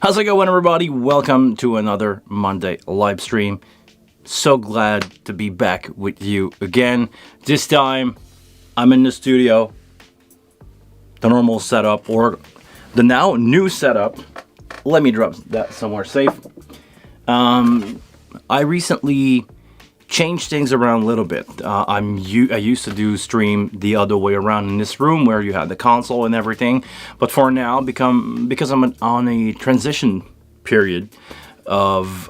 How's it going, everybody? Welcome to another Monday live stream. So glad to be back with you again. This time, I'm in the studio. The normal setup, or the now new setup. Let me drop that somewhere safe. I recently changed things around a little bit. I used to do stream the other way around in this room where you had the console and everything, but for now, because I'm on a transition period of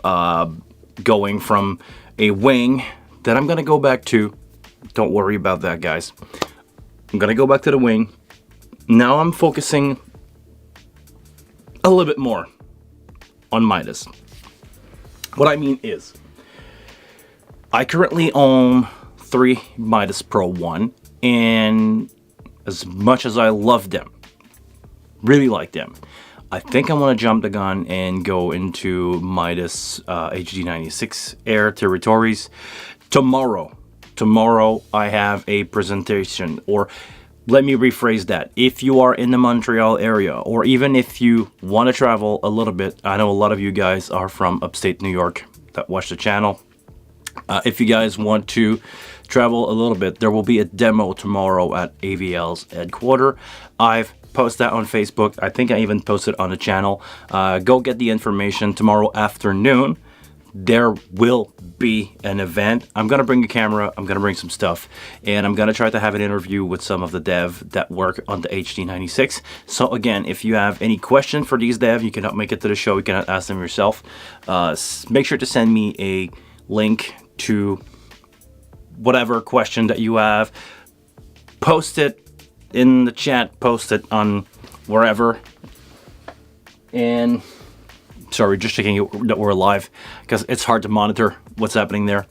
going from a wing that I'm gonna go back to. Don't worry about that, guys. I'm gonna go back to the wing. Now I'm focusing a little bit more on Midas. What I mean is, I currently own 3 Midas Pro 1, and as much as I love them, really like them, I think I'm gonna jump the gun and go into Midas HD96 Air territories tomorrow. Tomorrow I have a presentation, or let me rephrase that. If you are in the Montreal area, or even if you want to travel a little bit, I know a lot of you guys are from upstate New York that watch the channel. If you guys want to travel a little bit, there will be a demo tomorrow at AVL's headquarters. I've posted that on Facebook. I think I even posted on the channel. Go get the information. Tomorrow afternoon, there will be an event. I'm going to bring a camera. I'm going to bring some stuff. And I'm going to try to have an interview with some of the dev that work on the HD96. So again, if you have any question for these dev, you cannot make it to the show, you cannot ask them yourself. Make sure to send me a link to whatever question that you have. Post it in the chat, post it on wherever. And sorry, just checking that we're live, because it's hard to monitor what's happening there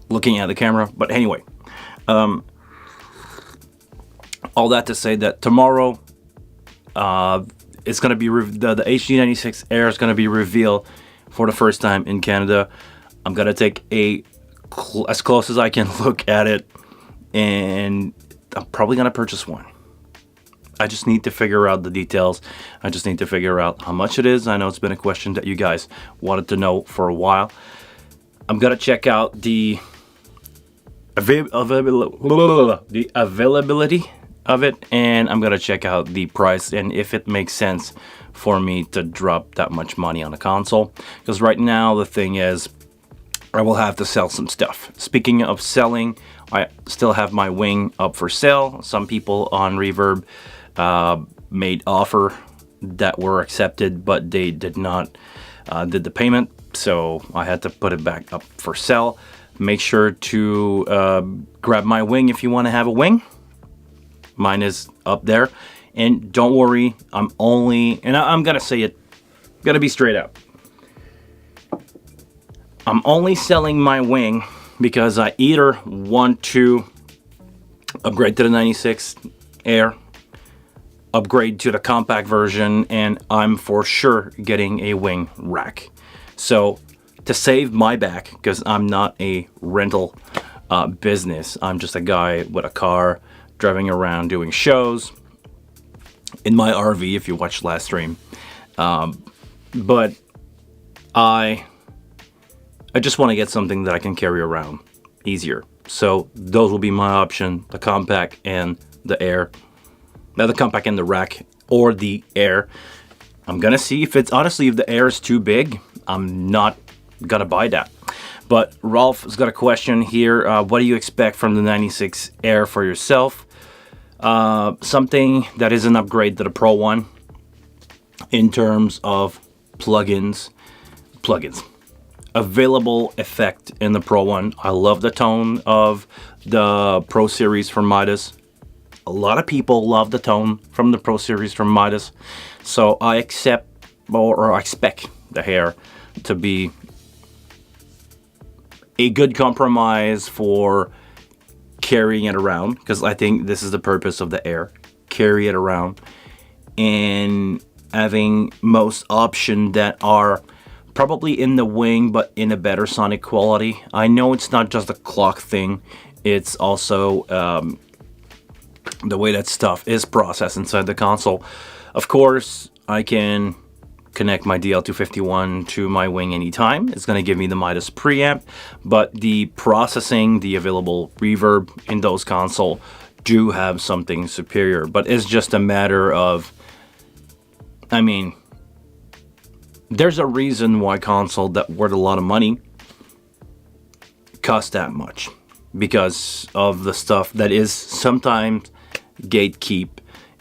looking at the camera. But anyway, all that to say that tomorrow it's going to be the HD96 Air is going to be revealed for the first time in Canada. I'm going to take as close as I can look at it, and I'm probably going to purchase one. I just need to figure out the details. I just need to figure out how much it is. I know it's been a question that you guys wanted to know for a while. I'm going to check out the availability of it, and I'm going to check out the price and if it makes sense for me to drop that much money on a console. Because right now the thing is, I will have to sell some stuff. Speaking of selling, I still have my wing up for sale. Some people on Reverb made offer that were accepted, but they did not did the payment, so I had to put it back up for sale. Make sure to grab my wing if you want to have a wing. Mine is up there, and don't worry, I'm gonna say it, gotta be straight up. I'm only selling my wing because I either want to upgrade to the 96 Air, upgrade to the compact version, and I'm for sure getting a wing rack. So to save my back, because I'm not a rental business, I'm just a guy with a car driving around doing shows in my RV, if you watched last stream. But I just want to get something that I can carry around easier. So those will be my option, the compact and the Air. Now the compact and the rack, or the Air. I'm gonna see if if the Air is too big, I'm not gonna buy that. But Rolf has got a question here. What do you expect from the 96 Air for yourself? Something that is an upgrade to the Pro 1 in terms of plugins. Available effect in the Pro 1. I love the tone of the Pro Series from Midas. A lot of people love the tone from the Pro Series from Midas. So I expect the hair to be a good compromise for carrying it around, because I think this is the purpose of the Air. Carry it around and having most options that are probably in the wing, but in a better sonic quality. I know it's not just a clock thing, it's also the way that stuff is processed inside the console. Of course, I can connect my DL251 to my wing anytime. It's going to give me the Midas preamp, but the processing, the available reverb in those console do have something superior. But it's just a matter of, I mean, there's a reason why console that worth a lot of money cost that much, because of the stuff that is sometimes gatekeep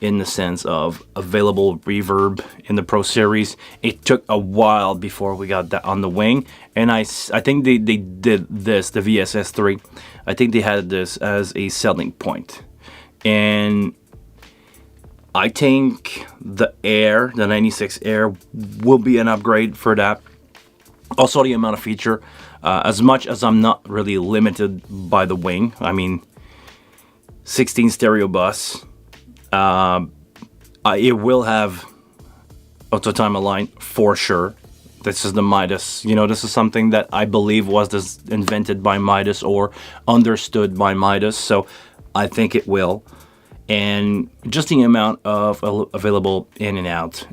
in the sense of available reverb in the Pro Series. It took a while before we got that on the wing, and I think they did this, the VSS3, I think they had this as a selling point. And I think the Air, the 96 Air, will be an upgrade for that. Also, the amount of feature, as much as I'm not really limited by the wing, I mean, 16 stereo bus, it will have auto time align for sure. This is the Midas. You know, this is something that I believe was invented by Midas or understood by Midas. So I think it will. And just the amount of available in and out.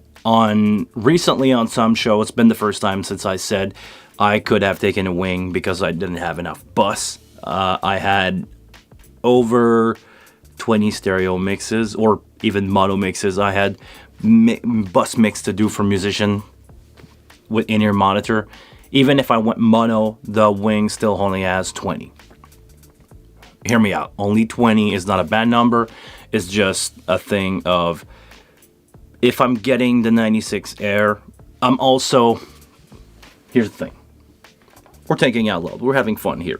Recently on some show, it's been the first time since I said I could have taken a wing because I didn't have enough bus. I had over 20 stereo mixes or even mono mixes. I had bus mix to do for musician with in-ear monitor. Even if I went mono, the wing still only has 20. Hear me out. Only 20 is not a bad number. It's just a thing of, if I'm getting the 96 Air, I'm also, here's the thing. We're thinking out loud. We're having fun here.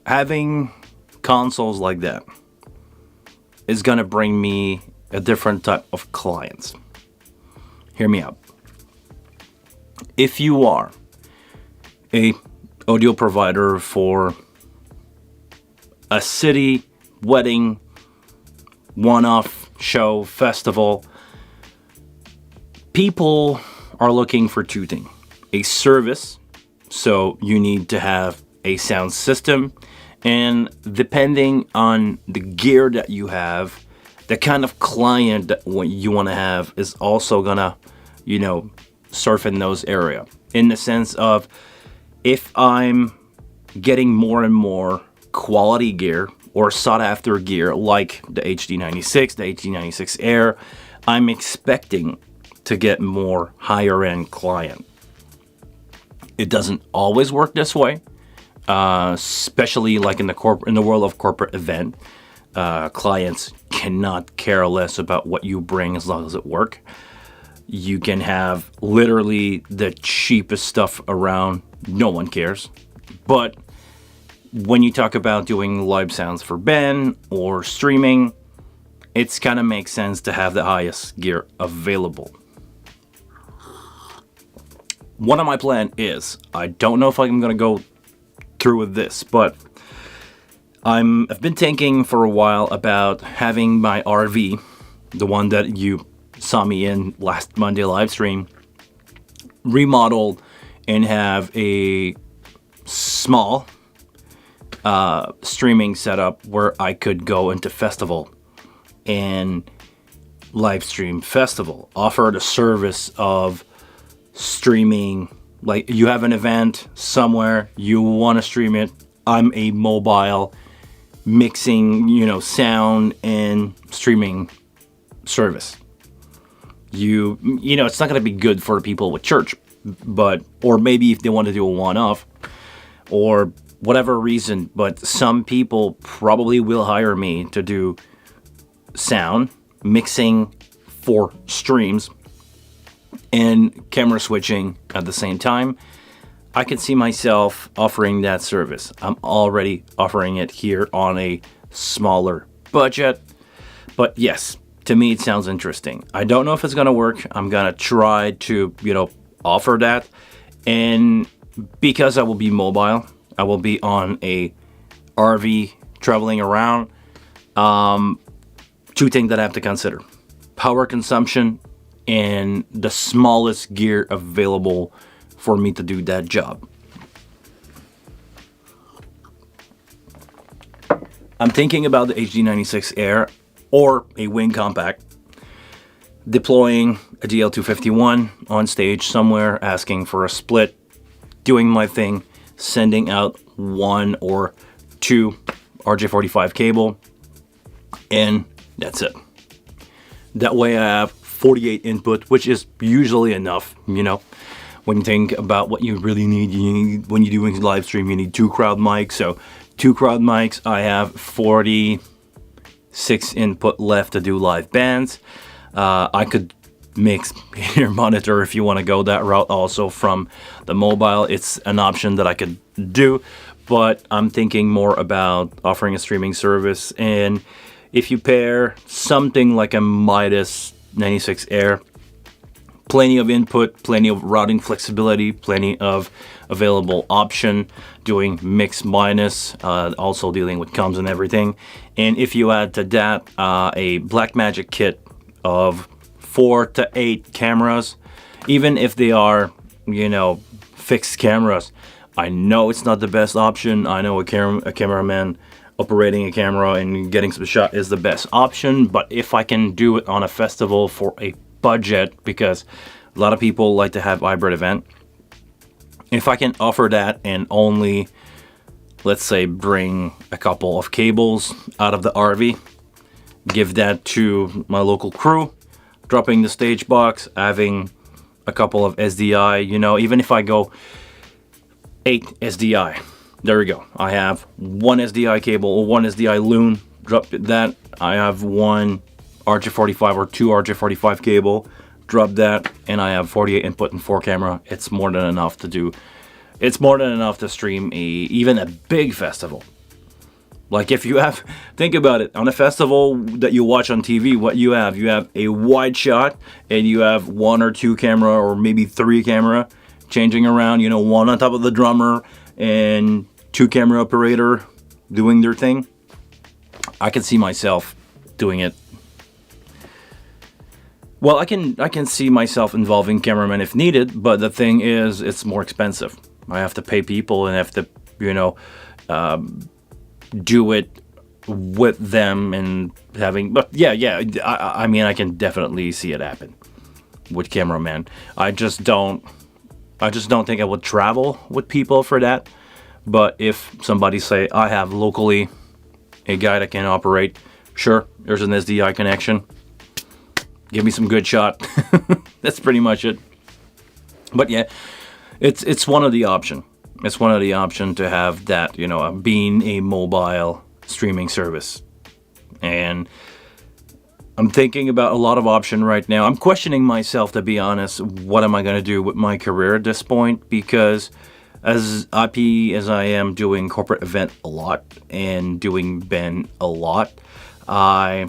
Having consoles like that is going to bring me a different type of clients. Hear me out. If you are a audio provider for a city, wedding, one-off show, festival, people are looking for two things. A service, so you need to have a sound system, and depending on the gear that you have, the kind of client that you want to have is also gonna, surf in those area. In the sense of, if I'm getting more and more quality gear or sought after gear like the HD96, the HD96 Air, I'm expecting to get more higher end client. It doesn't always work this way, especially like in the world of corporate event. Clients cannot care less about what you bring as long as it works. You can have literally the cheapest stuff around, no one cares. But when you talk about doing live sounds for Ben or streaming, it's kind of makes sense to have the highest gear available. One of my plan is, I don't know if I'm going to go through with this, but I've been thinking for a while about having my RV, the one that you saw me in last Monday live stream, remodeled and have a small streaming setup where I could go into festival and live stream festival, offer the service of streaming. Like, you have an event somewhere, you want to stream it, I'm a mobile mixing, sound and streaming service. It's not going to be good for people with church, or maybe if they want to do a one-off or whatever reason, but some people probably will hire me to do sound mixing for streams and camera switching at the same time. I can see myself offering that service. I'm already offering it here on a smaller budget, but yes, to me it sounds interesting. I don't know if it's gonna work. I'm gonna try to, offer that, and because I will be mobile, I will be on a RV traveling around. Two things that I have to consider: power consumption and the smallest gear available for me to do that job. I'm thinking about the HD96 Air or a wing compact. deploying a DL251 on stage somewhere, asking for a split, doing my thing, sending out 1 or 2 RJ45 cable, and that's it. That way I have 48 input, which is usually enough, When you think about what you really need, when you're doing live stream, you need 2 crowd mics. So 2 crowd mics, I have 46 input left to do live bands. I could mix your monitor if you want to go that route also from the mobile. It's an option that I could do, but I'm thinking more about offering a streaming service. And if you pair something like a Midas 96 Air, plenty of input, plenty of routing flexibility, plenty of available option, doing mix minus, also dealing with comms and everything. And if you add to that a Blackmagic kit of 4 to 8 cameras, even if they are, fixed cameras, I know it's not the best option. I know a cameraman operating a camera and getting some shot is the best option, but if I can do it on a festival for a budget, because a lot of people like to have hybrid event, if I can offer that and only, let's say, bring a couple of cables out of the RV, give that to my local crew, dropping the stage box, having a couple of SDI, even if I go 8 SDI, there we go. I have 1 SDI cable or 1 SDI loon, drop that. I have 1 RJ45 or 2 RJ45 cable, drop that, and I have 48 input and 4 camera. It's more than enough to do. It's more than enough to stream even a big festival. Like if you have, think about it, on a festival that you watch on TV, what you have a wide shot and you have 1 or 2 camera or maybe 3 camera changing around, 1 on top of the drummer and 2 camera operator doing their thing. I can see myself doing it. Well, I can see myself involving cameramen if needed, but the thing is, it's more expensive. I have to pay people and have to, do it with them and having. But yeah, I mean, I can definitely see it happen with cameramen. I just don't think I would travel with people for that. But if somebody say I have locally a guy that can operate, sure, there's an SDI connection. Give me some good shot. That's pretty much it. But yeah, it's one of the option. It's one of the option to have that, being a mobile streaming service. And I'm thinking about a lot of option right now. I'm questioning myself, to be honest. What am I going to do with my career at this point? Because as happy as I am doing corporate event a lot and doing Ben a lot, I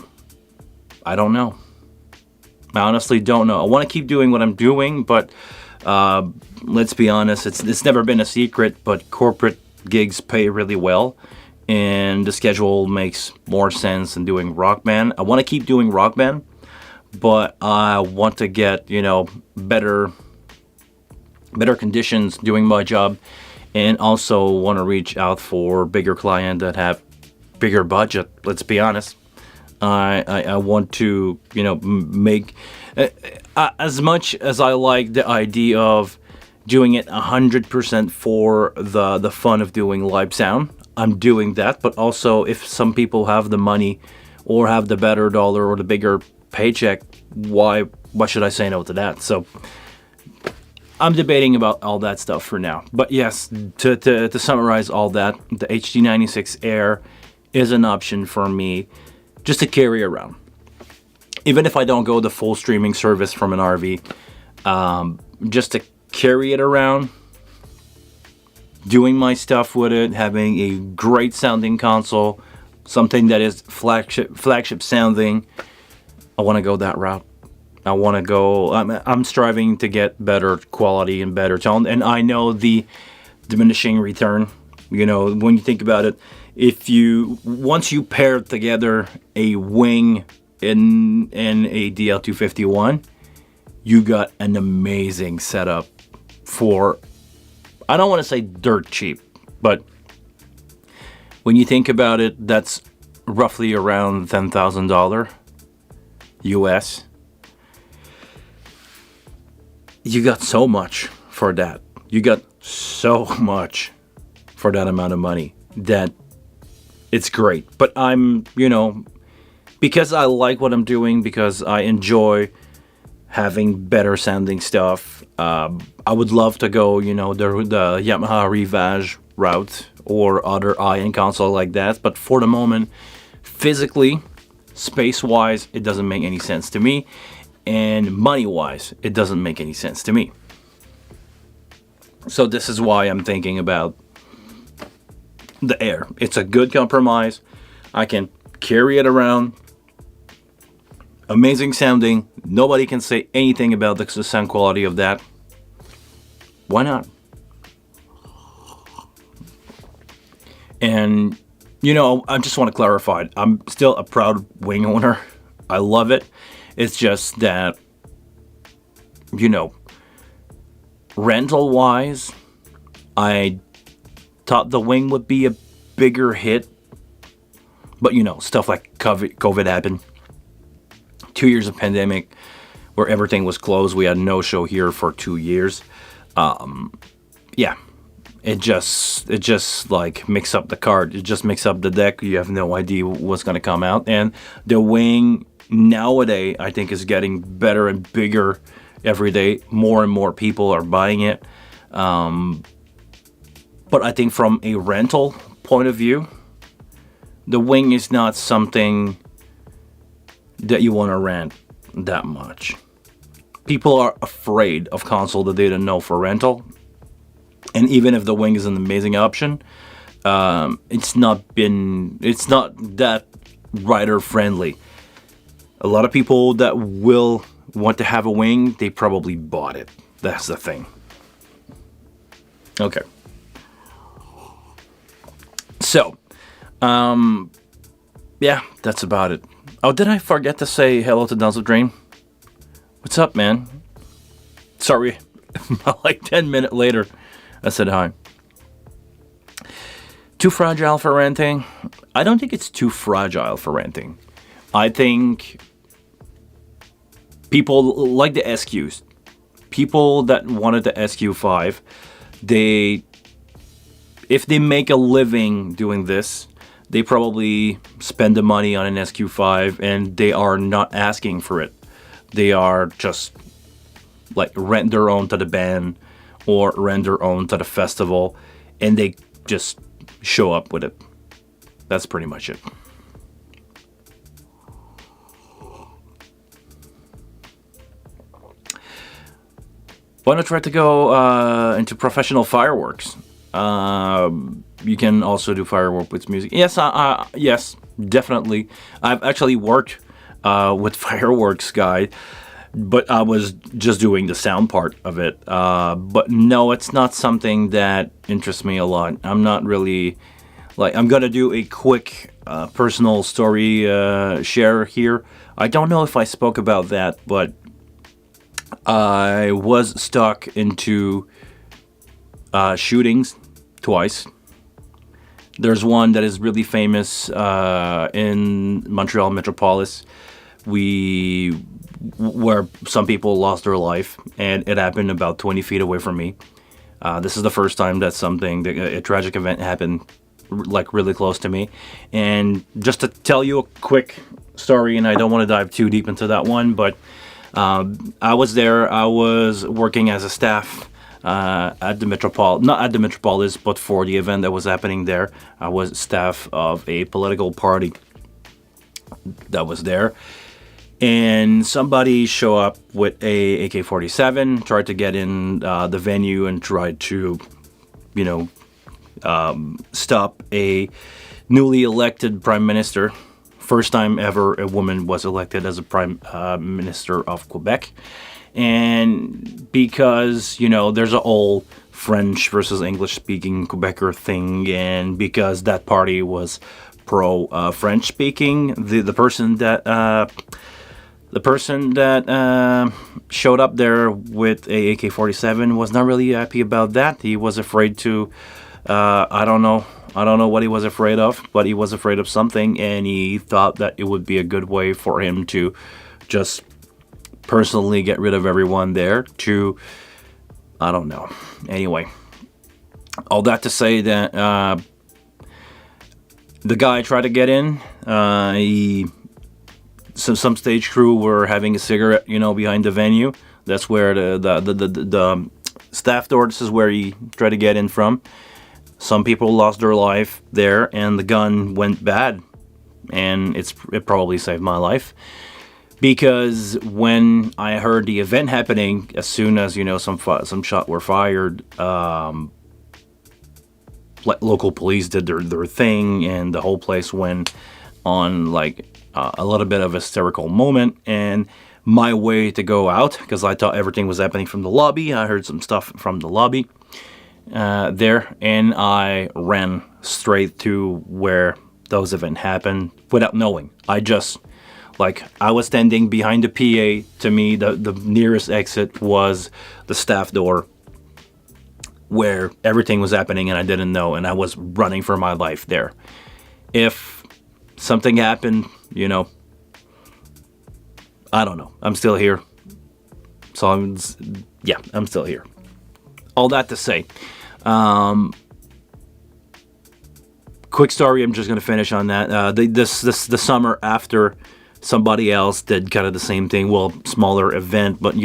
don't know. I honestly don't know. I want to keep doing what I'm doing, but let's be honest, it's never been a secret, but corporate gigs pay really well, and the schedule makes more sense than doing rock band. I want to keep doing rock band, but I want to get, better conditions doing my job, and also want to reach out for bigger clients that have bigger budget. Let's be honest. I want to, make as much as I like the idea of doing it 100% for the fun of doing live sound. I'm doing that, but also if some people have the money or have the better dollar or the bigger paycheck, why should I say no to that? So I'm debating about all that stuff for now. But yes, to summarize all that, the HD96 Air is an option for me just to carry around. Even if I don't go the full streaming service from an RV, just to carry it around, doing my stuff with it, having a great sounding console, something that is flagship sounding. I want to go that route. I want to go. I'm striving to get better quality and better tone, and I know the diminishing return. When you think about it, once you pair together a wing and a DL251, you got an amazing setup for, I don't want to say dirt cheap, but when you think about it, that's roughly around $10,000 US. you got so much for that. You got so much for that amount of money that it's great. But because I like what I'm doing, because I enjoy having better sounding stuff. I would love to go, the Yamaha Rivage route or other high-end console like that. But for the moment, physically, space-wise, it doesn't make any sense to me. And money-wise, it doesn't make any sense to me. So this is why I'm thinking about the Air. It's a good compromise. I can carry it around. Amazing sounding. Nobody can say anything about the sound quality of that. Why not? And, I just want to clarify. I'm still a proud wing owner. I love it. It's just that, rental-wise, I thought the wing would be a bigger hit. But, stuff like COVID happened. 2 years of pandemic where everything was closed. We had no show here for 2 years. Yeah, it just like mix up the card. It just mix up the deck. You have no idea what's going to come out. And the wing nowadays, I think, is getting better and bigger every day. More and more people are buying it. But I think from a rental point of view, the wing is not something that you want to rent that much. People are afraid of console that they don't know for rental. And even if the wing is an amazing option, it's not that rider friendly. A lot of people that will want to have a wing, they probably bought it. That's the thing. Okay. So, yeah, that's about it. Oh, did I forget to say hello to Dance of Dream? What's up, man? Sorry, like 10 minutes later, I said hi. Too fragile for renting? I don't think it's too fragile for renting. I think people like the SQs. People that wanted the SQ5, if they make a living doing this, they probably spend the money on an SQ5 and they are not asking for it. They are just like rent their own to the band or rent their own to the festival and they just show up with it. That's pretty much it. Why not try to go into professional fireworks? You can also do firework with music. Yes, yes, definitely. I've actually worked with fireworks guy, but I was just doing the sound part of it. But no, it's not something that interests me a lot. I'm not really I'm gonna do a quick personal story share here. I don't know if I spoke about that, but I was stuck into shootings twice. There's one that is really famous in Montreal Metropolis. Where some people lost their life, and it happened about 20 feet away from me. This is the first time that a tragic event happened, like really close to me. And just to tell you a quick story, and I don't want to dive too deep into that one, but I was there. I was working as a staff at the not at the Metropolis, but for the event that was happening there. I was staff of a political party that was there. And somebody show up with a AK-47, tried to get in the venue and tried to, stop a newly elected prime minister. First time ever a woman was elected as a prime minister of Quebec. And because, there's a whole French versus English speaking Quebecer thing, and because that party was pro French speaking, the person that showed up there with a AK-47 was not really happy about that. He was afraid to, I don't know what he was afraid of, but he was afraid of something, and he thought that it would be a good way for him to just personally get rid of everyone there to, I don't know. Anyway, all that to say that the guy tried to get in. Some stage crew were having a cigarette, behind the venue. That's where the staff door. This is where he tried to get in from. Some people lost their life there, and the gun went bad, and it probably saved my life. Because when I heard the event happening, as soon as some shots were fired, local police did their thing, and the whole place went on like a little bit of a hysterical moment. And my way to go out, because I thought everything was happening from the lobby, I heard some stuff from the lobby there, and I ran straight to where those events happened without knowing. I was standing behind the PA. To me, the nearest exit was the staff door where everything was happening, and I didn't know, and I was running for my life there. If something happened, I don't know. I'm still here. So I'm still here. All that to say, quick story. I'm just gonna finish on that. The summer after, somebody else did kind of the same thing. Well, smaller event, but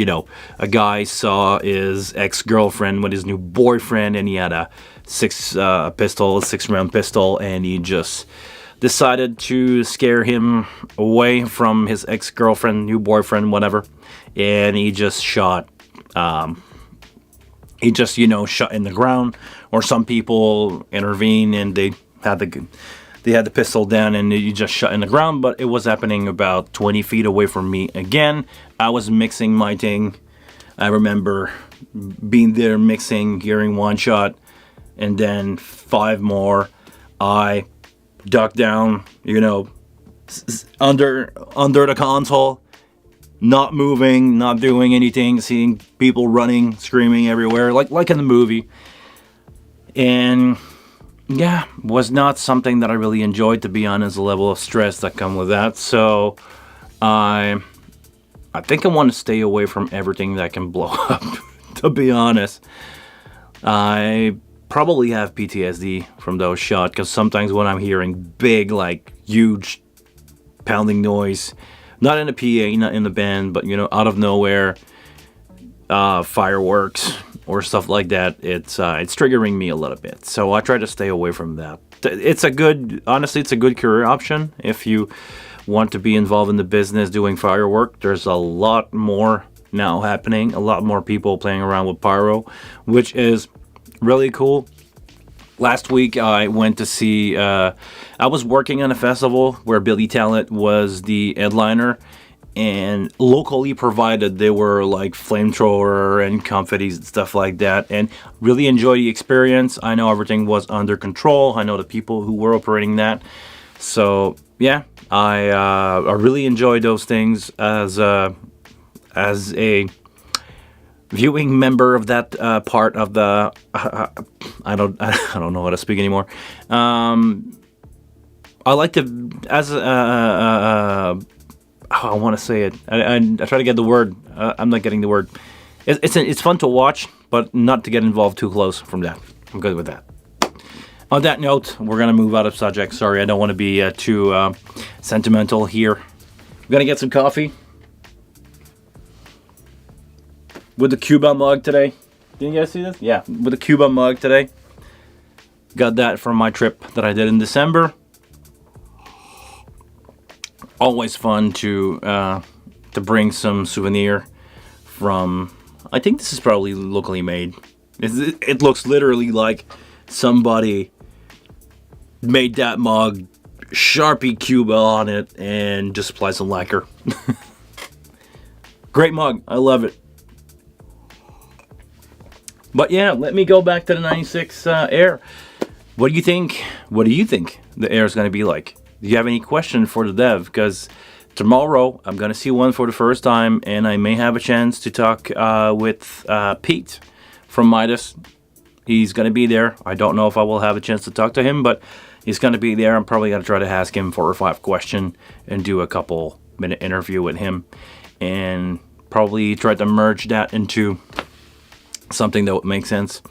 a guy saw his ex-girlfriend with his new boyfriend, and he had a 6-round pistol, and he just decided to scare him away from his ex-girlfriend, new boyfriend, whatever, and he just shot. Shot in the ground, or some people intervened and they had the pistol down and he just shot in the ground. But it was happening about 20 feet away from me again. I was mixing my thing. I remember being there mixing, hearing one shot, and then 5 more. I ducked down, under the console, not moving, not doing anything, seeing people running, screaming everywhere, like in the movie. And yeah, was not something that I really enjoyed, to be honest, the level of stress that come with that. So I think I want to stay away from everything that can blow up, to be honest. I probably have PTSD from those shots, because sometimes when I'm hearing big, huge pounding noise, not in the PA, not in the band, but out of nowhere, fireworks or stuff like that, it's triggering me a little bit. So I try to stay away from that. It's a good career option if you want to be involved in the business doing firework. There's a lot more now happening, a lot more people playing around with pyro, which is really cool. Last week I went to see, I was working on a festival where Billy Talent was the headliner, and locally provided, they were like flamethrower and confettis and stuff like that, and really enjoyed the experience. I know everything was under control. I know the people who were operating that. So yeah, I really enjoyed those things as a viewing member of that part of the I don't know how to speak anymore. I like to, as I want to say it. I try to get the word. I'm not getting the word. It's fun to watch, but not to get involved too close from that. I'm good with that. On that note, we're gonna move out of subject. Sorry, I don't want to be too sentimental here. We're gonna get some coffee with the Cuba mug today. Didn't you guys see this? Yeah, with the Cuba mug today. Got that from my trip that I did in December. Always fun to bring some souvenir from. I think this is probably locally made. It looks literally like somebody made that mug, Sharpie Cuba on it, and just applied some lacquer. Great mug. I love it. But yeah, let me go back to the 96 Air. What do you think? What do you think the Air is going to be like? Do you have any questions for the dev? Because tomorrow I'm going to see one for the first time, and I may have a chance to talk with Pete from Midas. He's going to be there. I don't know if I will have a chance to talk to him, but he's going to be there. I'm probably going to try to ask him 4 or 5 questions and do a couple minute interview with him. And probably try to merge that into something that would make sense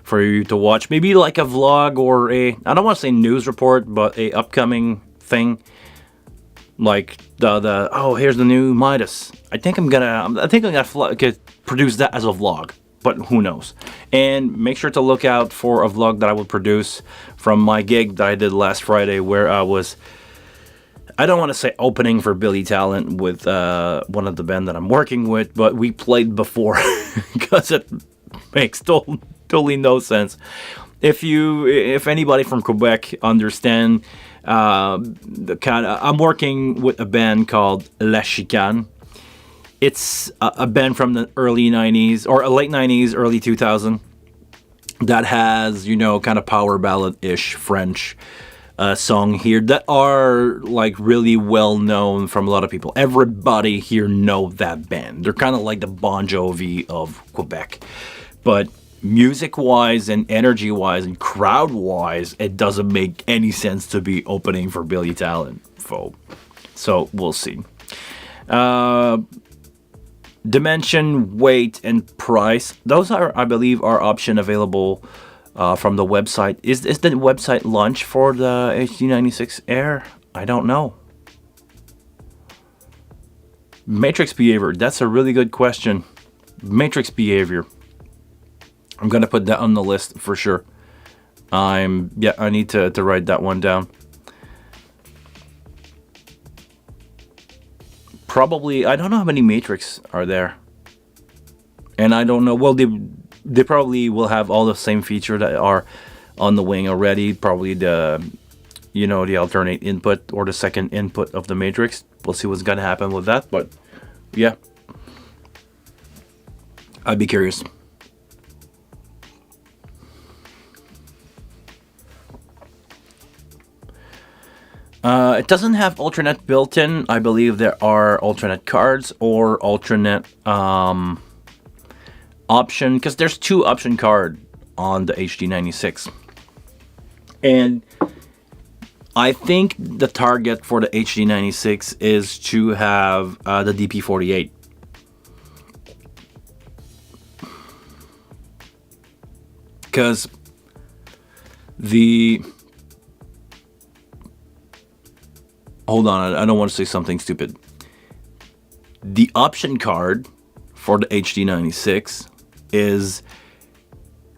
for you to watch. Maybe like a vlog or I don't want to say news report, but a upcoming thing. Like oh, here's the new Midas. I think I'm gonna produce that as a vlog, but who knows. And make sure to look out for a vlog that I will produce from my gig that I did last Friday, where I don't want to say opening for Billy Talent with one of the band that I'm working with, but we played before because it makes totally no sense. If anybody from Quebec understand the kind of, I'm working with a band called La Chicane. It's a band from the early 90s or late 90s, early 2000 that has, kind of power ballad-ish French song here that are like really well known from a lot of people. Everybody here know that band. They're kind of like the Bon Jovi of Quebec. But music-wise and energy-wise and crowd-wise, it doesn't make any sense to be opening for Billy Talent, folks. So we'll see. Dimension, weight, and price. Those are, I believe, are option available from the website. Is the website launched for the HD96 Air? I don't know. Matrix behavior. That's a really good question. Matrix behavior. I'm gonna put that on the list for sure. I need to write that one down. Probably, I don't know how many Matrix are there, and I don't know. Well, they probably will have all the same features that are on the wing already. Probably the alternate input or the second input of the Matrix. We'll see what's gonna happen with that, but yeah, I'd be curious. It doesn't have alternate built in. I believe there are alternate cards or alternate option, because there's 2 option card on the HD96. And I think the target for the HD96 is to have the DP48. Because hold on, I don't want to say something stupid. The option card for the HD96 is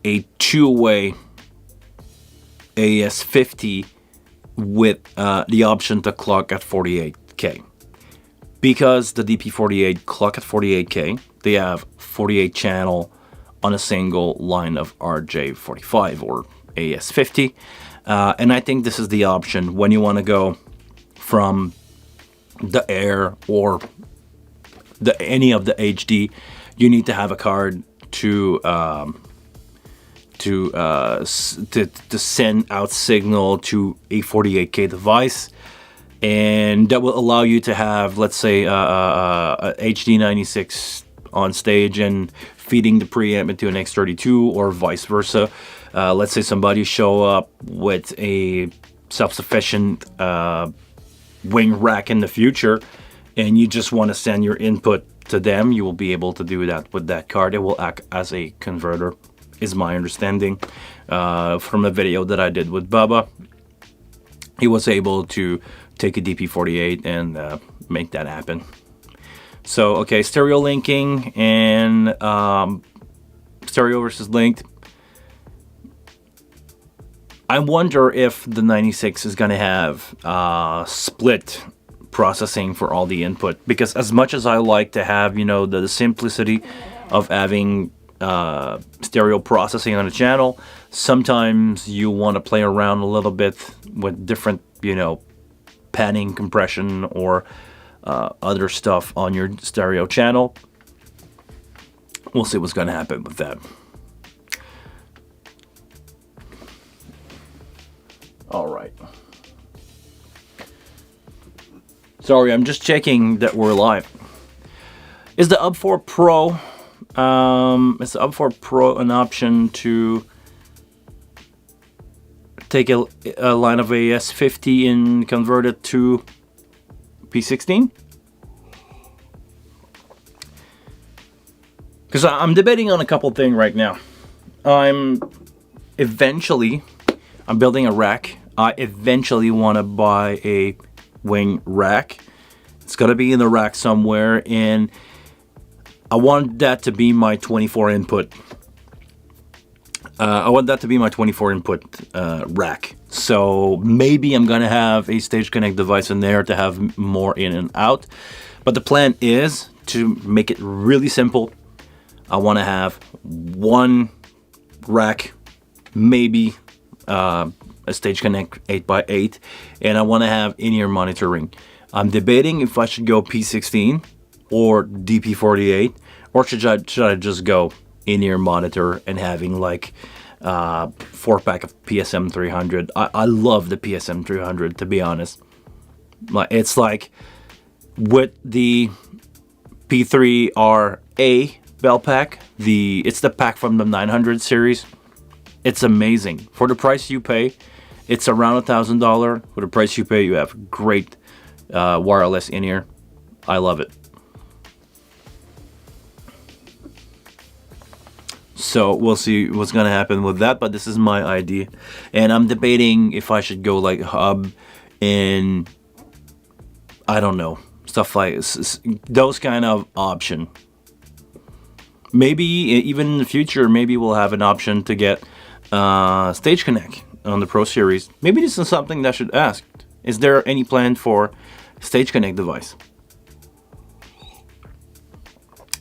a 2-way AS50 with the option to clock at 48K. Because the DP48 clock at 48K, they have 48 channel on a single line of RJ45 or AS50. And I think this is the option when you want to go from the Air or any of the HD. You need to have a card to send out signal to a 48K device, and that will allow you to have, let's say, a HD96 on stage and feeding the preamp into an X32 or vice versa. Let's say somebody show up with a self-sufficient wing rack in the future, and you just want to send your input to them, you will be able to do that with that card. It will act as a converter, is my understanding. From a video that I did with Bubba, he was able to take a DP48 and make that happen. So, okay, stereo linking and stereo versus linked. I wonder if the 96 is going to have split processing for all the input, because as much as I like to have, the simplicity of having stereo processing on a channel, sometimes you want to play around a little bit with different, panning, compression, or other stuff on your stereo channel. We'll see what's going to happen with that. All right. Sorry, I'm just checking that we're live. Is the UP 4 Pro an option to take a line of AS50 and convert it to P16? because I'm debating on a couple things right now. I'm eventually I'm building a rack. I eventually want to buy a wing rack. It's gonna be in the rack somewhere, and I want that to be my 24 input. I want that to be my 24 input rack. So maybe I'm gonna have a Stage Connect device in there to have more in and out. But the plan is to make it really simple. I want to have one rack, maybe a Stage Connect 8x8, and I want to have in-ear monitoring. I'm debating if I should go P16 or DP48, or should I just go in-ear monitor and having like 4-pack of PSM 300. I love the PSM 300, to be honest. It's like with the P3RA bell pack, it's the pack from the 900 series. It's amazing. For the price you pay, it's around $1,000. For the price you pay, you have great wireless in-ear. I love it. So we'll see what's gonna happen with that, but this is my idea, and I'm debating if I should go like hub in, I don't know, stuff like those kind of option. Maybe even in the future, maybe we'll have an option to get Stage Connect on the Pro Series. Maybe this is something that I should ask. Is there any plan for Stage Connect device?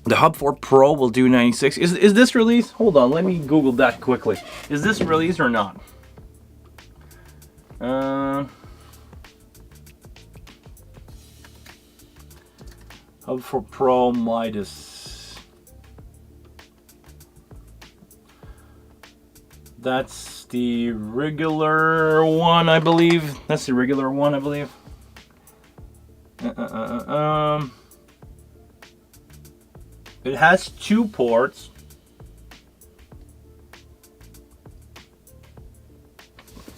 The Hub 4 Pro will do 96. Is this released? Hold on, let me Google that quickly. Is this released or not? Hub 4 Pro Midas. That's the regular one, I believe. That's the regular one, I believe. It has 2 ports.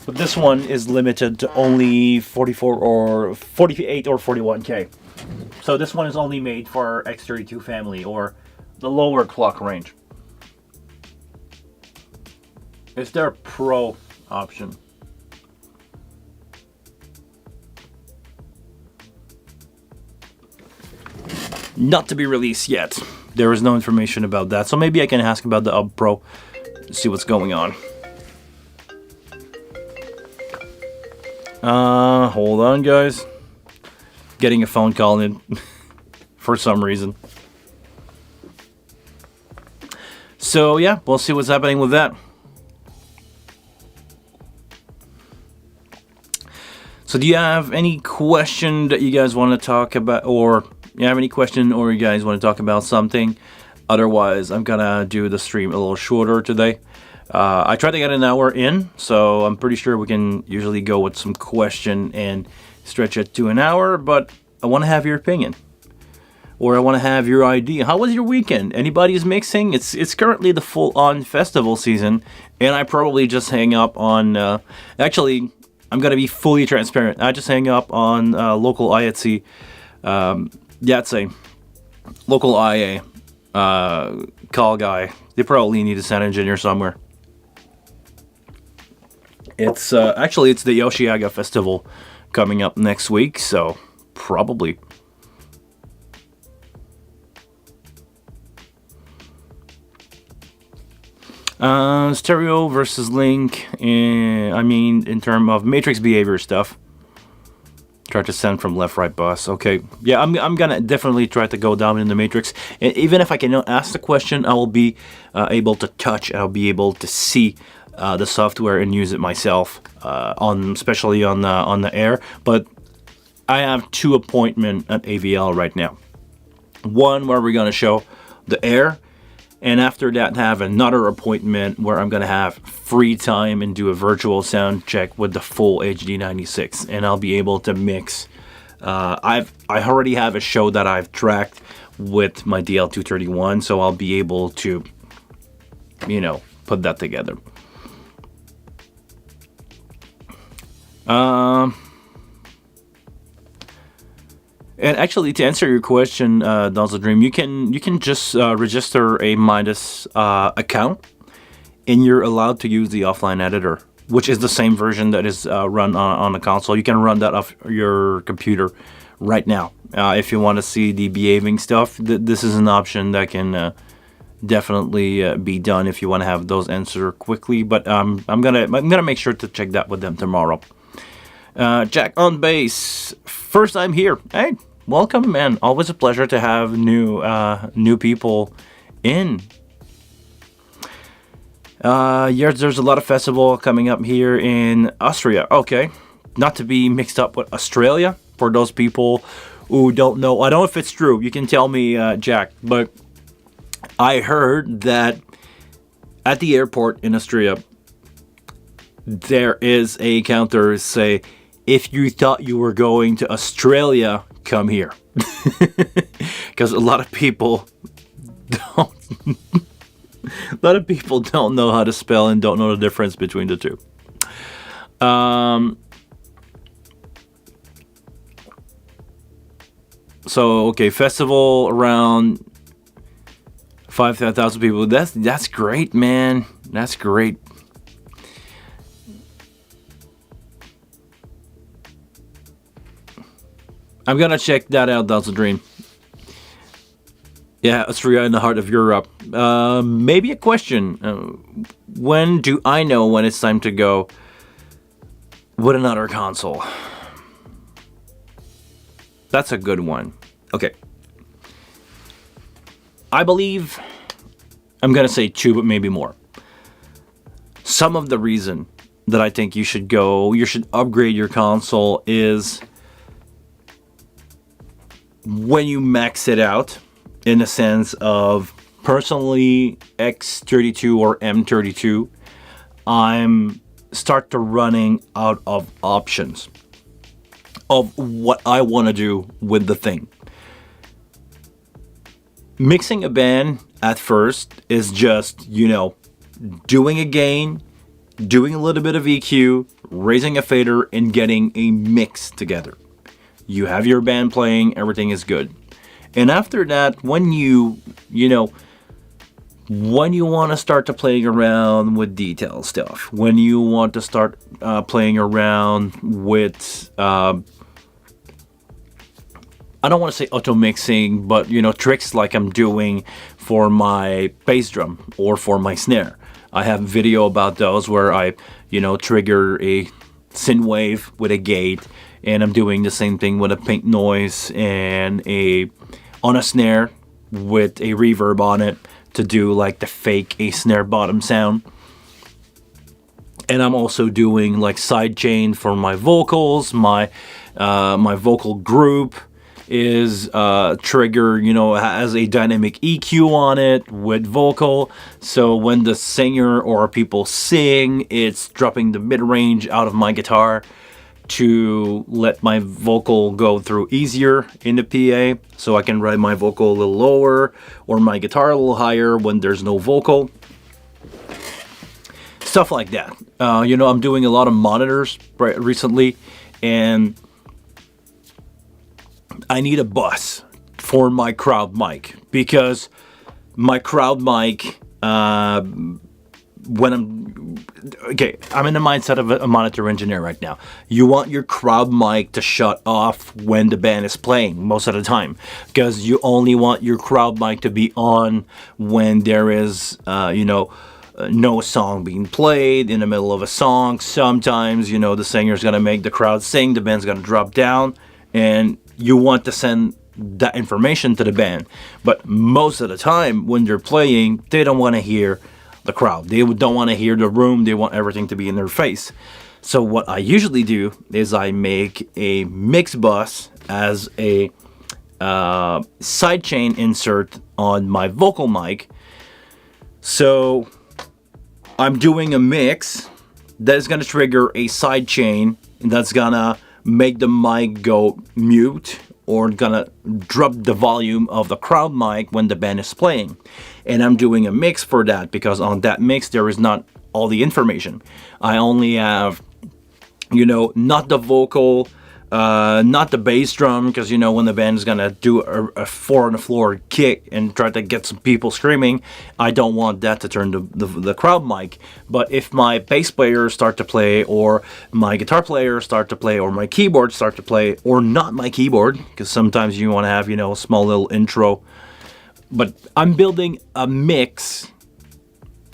But this one is limited to only 44 or 48 or 41K. So this one is only made for X32 family or the lower clock range. Is there a Pro option? Not to be released yet. There is no information about that. So maybe I can ask about the Hub Pro, see what's going on. Hold on, guys. Getting a phone call in for some reason. So yeah, we'll see what's happening with that. So do you have any question that you guys want to talk about, or you have any question, or you guys want to talk about something? Otherwise, I'm gonna do the stream a little shorter today. I tried to get an hour in, so I'm pretty sure we can usually go with some question and stretch it to an hour, but I want to have your opinion, or I want to have your idea. How was your weekend? Anybody's mixing? It's currently the full-on festival season, and I probably just hang up on, actually, I'm gonna be fully transparent. I just hang up on local IATSE, Yatsé, local IA, call guy. They probably need a sound engineer somewhere. It's actually it's the Yoshiaga Festival coming up next week, so probably. Stereo versus link. I mean, in terms of matrix behavior stuff. Try to send from left, right bus. Okay, yeah, I'm gonna definitely try to go down in the matrix. And even if I cannot ask the question, I will be able to touch. I'll be able to see the software and use it myself, especially on the air. But I have 2 appointments at AVL right now. One where we're gonna show the air, and after that have another appointment where I'm gonna have free time and do a virtual sound check with the full HD96, and I'll be able to mix. I already have a show that I've tracked with my DL231, so I'll be able to, put that together. And actually, to answer your question, Don's Dream, you can just register a Midas account, and you're allowed to use the offline editor, which is the same version that is run on the console. You can run that off your computer right now. If you want to see the behaving stuff, this is an option that can definitely be done if you want to have those answer quickly. But I'm gonna make sure to check that with them tomorrow. Jack on bass, first time here. Hey, welcome, man. Always a pleasure to have new people in. Yes, there's a lot of festival coming up here in Austria. Okay, not to be mixed up with Australia. For those people who don't know, I don't know if it's true. You can tell me, Jack. But I heard that at the airport in Austria, there is a counter say, if you thought you were going to Australia, come here. Because a lot of people don't. A lot of people don't know how to spell and don't know the difference between the two. So okay, festival around 5,000 people. That's great, man. That's great. I'm gonna check that out. That's a dream. Yeah, Austria in the heart of Europe. Maybe a question. When do I know when it's time to go with another console? That's a good one. Okay. I believe I'm gonna say 2, but maybe more. Some of the reason that I think you should upgrade your console is when you max it out, in the sense of, personally, X32 or M32, I'm start to running out of options of what I want to do with the thing. Mixing a band at first is just, doing a gain, doing a little bit of EQ, raising a fader, and getting a mix together. You have your band playing, everything is good. And after that, when you want to start to playing around with detail stuff, when you want to start playing around with, I don't want to say auto mixing, but tricks like I'm doing for my bass drum or for my snare. I have video about those where I, trigger a synth wave with a gate, and I'm doing the same thing with a pink noise and on a snare with a reverb on it to do like the fake A snare bottom sound. And I'm also doing like side chain for my vocals. My vocal group is trigger, has a dynamic EQ on it with vocal. So when the singer or people sing, it's dropping the mid range out of my guitar to let my vocal go through easier in the PA, so I can ride my vocal a little lower or my guitar a little higher when there's no vocal. Stuff like that. I'm doing a lot of monitors recently, and I need a bus for my crowd mic, because my crowd mic, when I'm in the mindset of a monitor engineer right now. You want your crowd mic to shut off when the band is playing most of the time, because you only want your crowd mic to be on when there is, no song being played in the middle of a song. Sometimes, the singer's gonna make the crowd sing, the band's gonna drop down, and you want to send that information to the band. But most of the time when they're playing, they don't want to hear the crowd. They don't want to hear the room. They want everything to be in their face. So what I usually do is I make a mix bus as a sidechain insert on my vocal mic. So I'm doing a mix that is going to trigger a sidechain that's going to make the mic go mute, or gonna drop the volume of the crowd mic when the band is playing. And I'm doing a mix for that, because on that mix there is not all the information. I only have, not the vocal Not the bass drum, because you know when the band is gonna do a four on the floor kick and try to get some people screaming, I don't want that to turn the crowd mic. But if my bass players start to play, or my guitar players start to play, or my keyboard start to play, or not my keyboard, because sometimes you want to have, you know, a small little intro. But I'm building a mix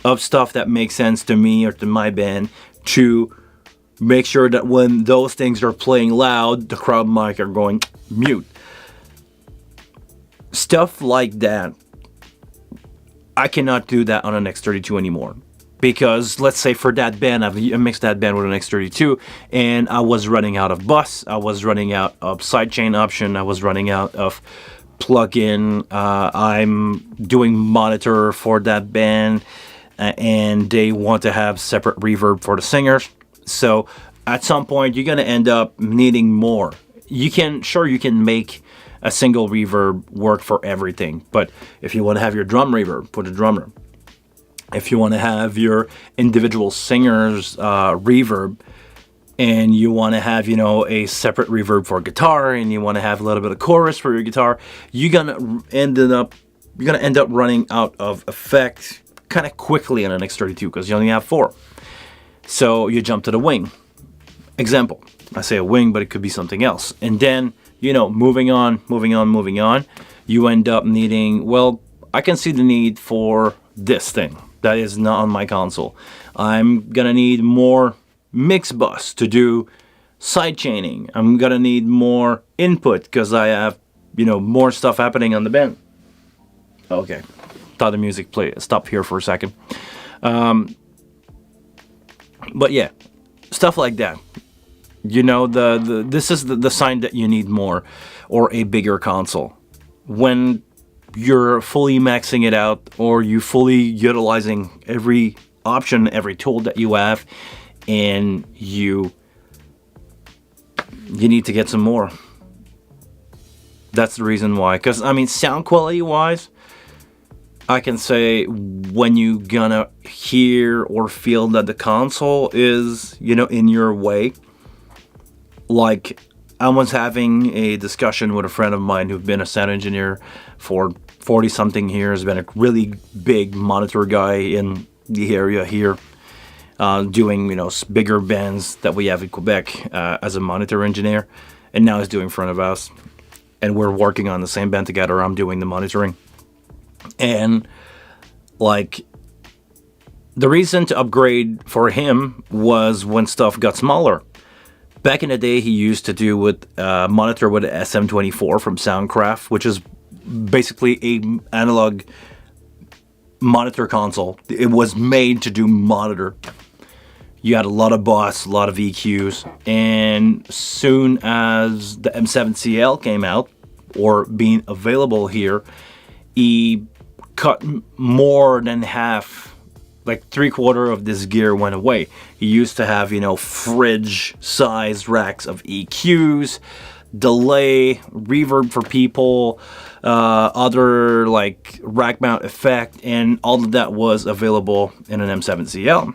of stuff that makes sense to me or to my band, to make sure that when those things are playing loud, the crowd mic are going mute. Stuff like that, I cannot do that on an X32 anymore. Because let's say for that band, I mixed that band with an X32, and I was running out of bus, I was running out of sidechain option, I was running out of plug-in. I'm doing monitor for that band, and they want to have separate reverb for the singers. So at some point you're gonna end up needing more. You can make a single reverb work for everything, but if you want to have your drum reverb, put a drummer. If you want to have your individual singers reverb, and you want to have, you know, a separate reverb for guitar, and you want to have a little bit of chorus for your guitar, you're gonna end up running out of effect kind of quickly on an X32, because you only have 4. So you jump to the wing. Example, I say a wing, but it could be something else. And then, you know, moving on, you end up needing, well, I can see the need for this thing that is not on my console. I'm gonna need more mix bus to do side chaining. I'm gonna need more input because I have, you know, more stuff happening on the band. Okay, thought the music stopped here for a second. But yeah, stuff like that. You know, this is the sign that you need more or a bigger console. When you're fully maxing it out, or you fully utilizing every option, every tool that you have, and you need to get some more. That's the reason why. Because, I mean, sound quality wise, I can say when you gonna hear or feel that the console is, you know, in your way. Like, I was having a discussion with a friend of mine who's been a sound engineer for 40 something years, been a really big monitor guy in the area here, doing, you know, bigger bands that we have in Quebec as a monitor engineer, and now he's doing front of house, and we're working on the same band together. I'm doing the monitoring. And like, the reason to upgrade for him was when stuff got smaller. Back in the day, he used to do with monitor with an SM24 from Soundcraft, which is basically a analog monitor console. It was made to do monitor. You had a lot of bus, a lot of EQs, and soon as the M7CL came out, or being available here, he cut more than half, like 3/4 of this gear went away. He used to have, you know, fridge-sized racks of EQs, delay, reverb for people, other like rack mount effect, and all of that was available in an M7CL.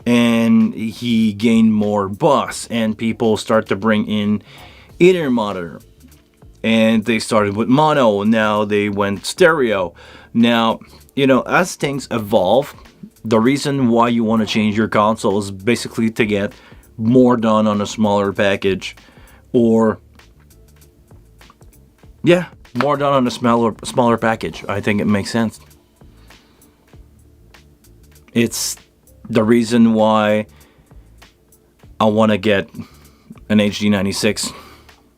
And he gained more bus, and people start to bring in inner monitor. And they started with mono, now they went stereo. Now, you know, as things evolve, the reason why you want to change your console is basically to get more done on a smaller package, or yeah, more done on a smaller package. I think it makes sense. It's the reason why I want to get an HD96.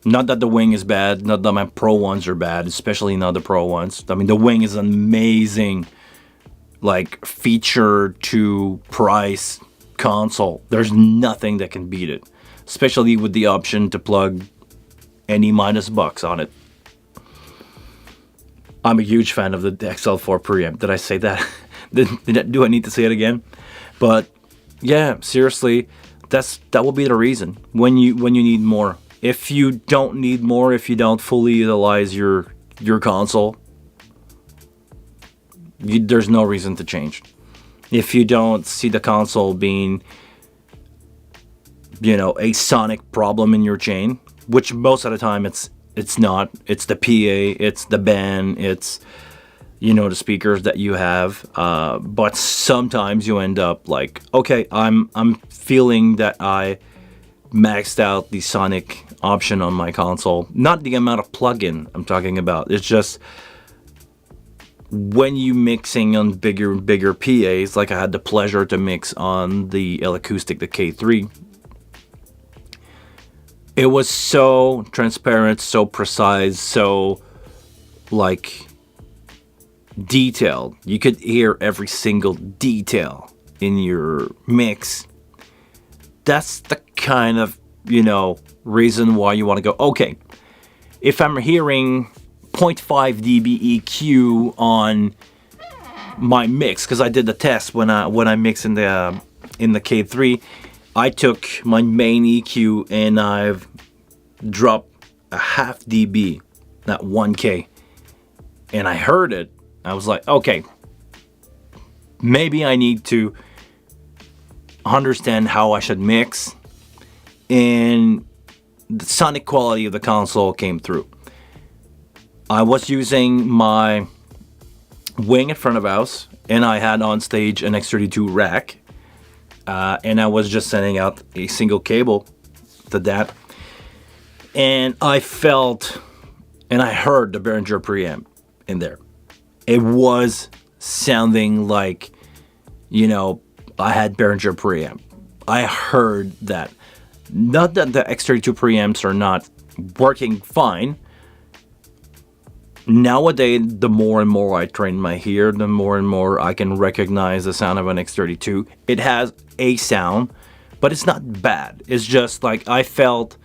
Not that the wing is bad, not that my Pro ones are bad, especially not the Pro ones. I mean, the wing is an amazing, like, feature to price console. There's nothing that can beat it, especially with the option to plug any Midas box on it. I'm a huge fan of the XL4 preamp. Did I say that? Do I need to say it again? But yeah, seriously, that will be the reason when you need more. If you don't need more, if you don't fully utilize your console, there's no reason to change. If you don't see the console being, you know, a sonic problem in your chain, which most of the time it's not. It's the PA, it's the band, it's the speakers that you have. But sometimes you end up like, okay, I'm feeling that I maxed out the sonic option on my console. Not the amount of plugin I'm talking about. It's just when you mixing on bigger PAs, like I had the pleasure to mix on the L-Acoustic, the K3. It was so transparent, so precise, so like detailed. You could hear every single detail in your mix. That's the kind of, reason why you want to go, okay, if I'm hearing 0.5 dB EQ on my mix, because I did the test when I mix in the K3, I took my main EQ and I've dropped a half dB, not 1K, and I heard it. I was like, okay, maybe I need to understand how I should mix, and the sonic quality of the console came through. I was using my wing in front of house, and I had on stage an X32 rack, and I was just sending out a single cable to that, and I felt and I heard the Behringer preamp in there. It was sounding like, I had Behringer preamp. I heard that. Not that the X32 preamps are not working fine. Nowadays, the more and more I train my ear, the more and more I can recognize the sound of an X32. It has a sound, but it's not bad. It's just like I felt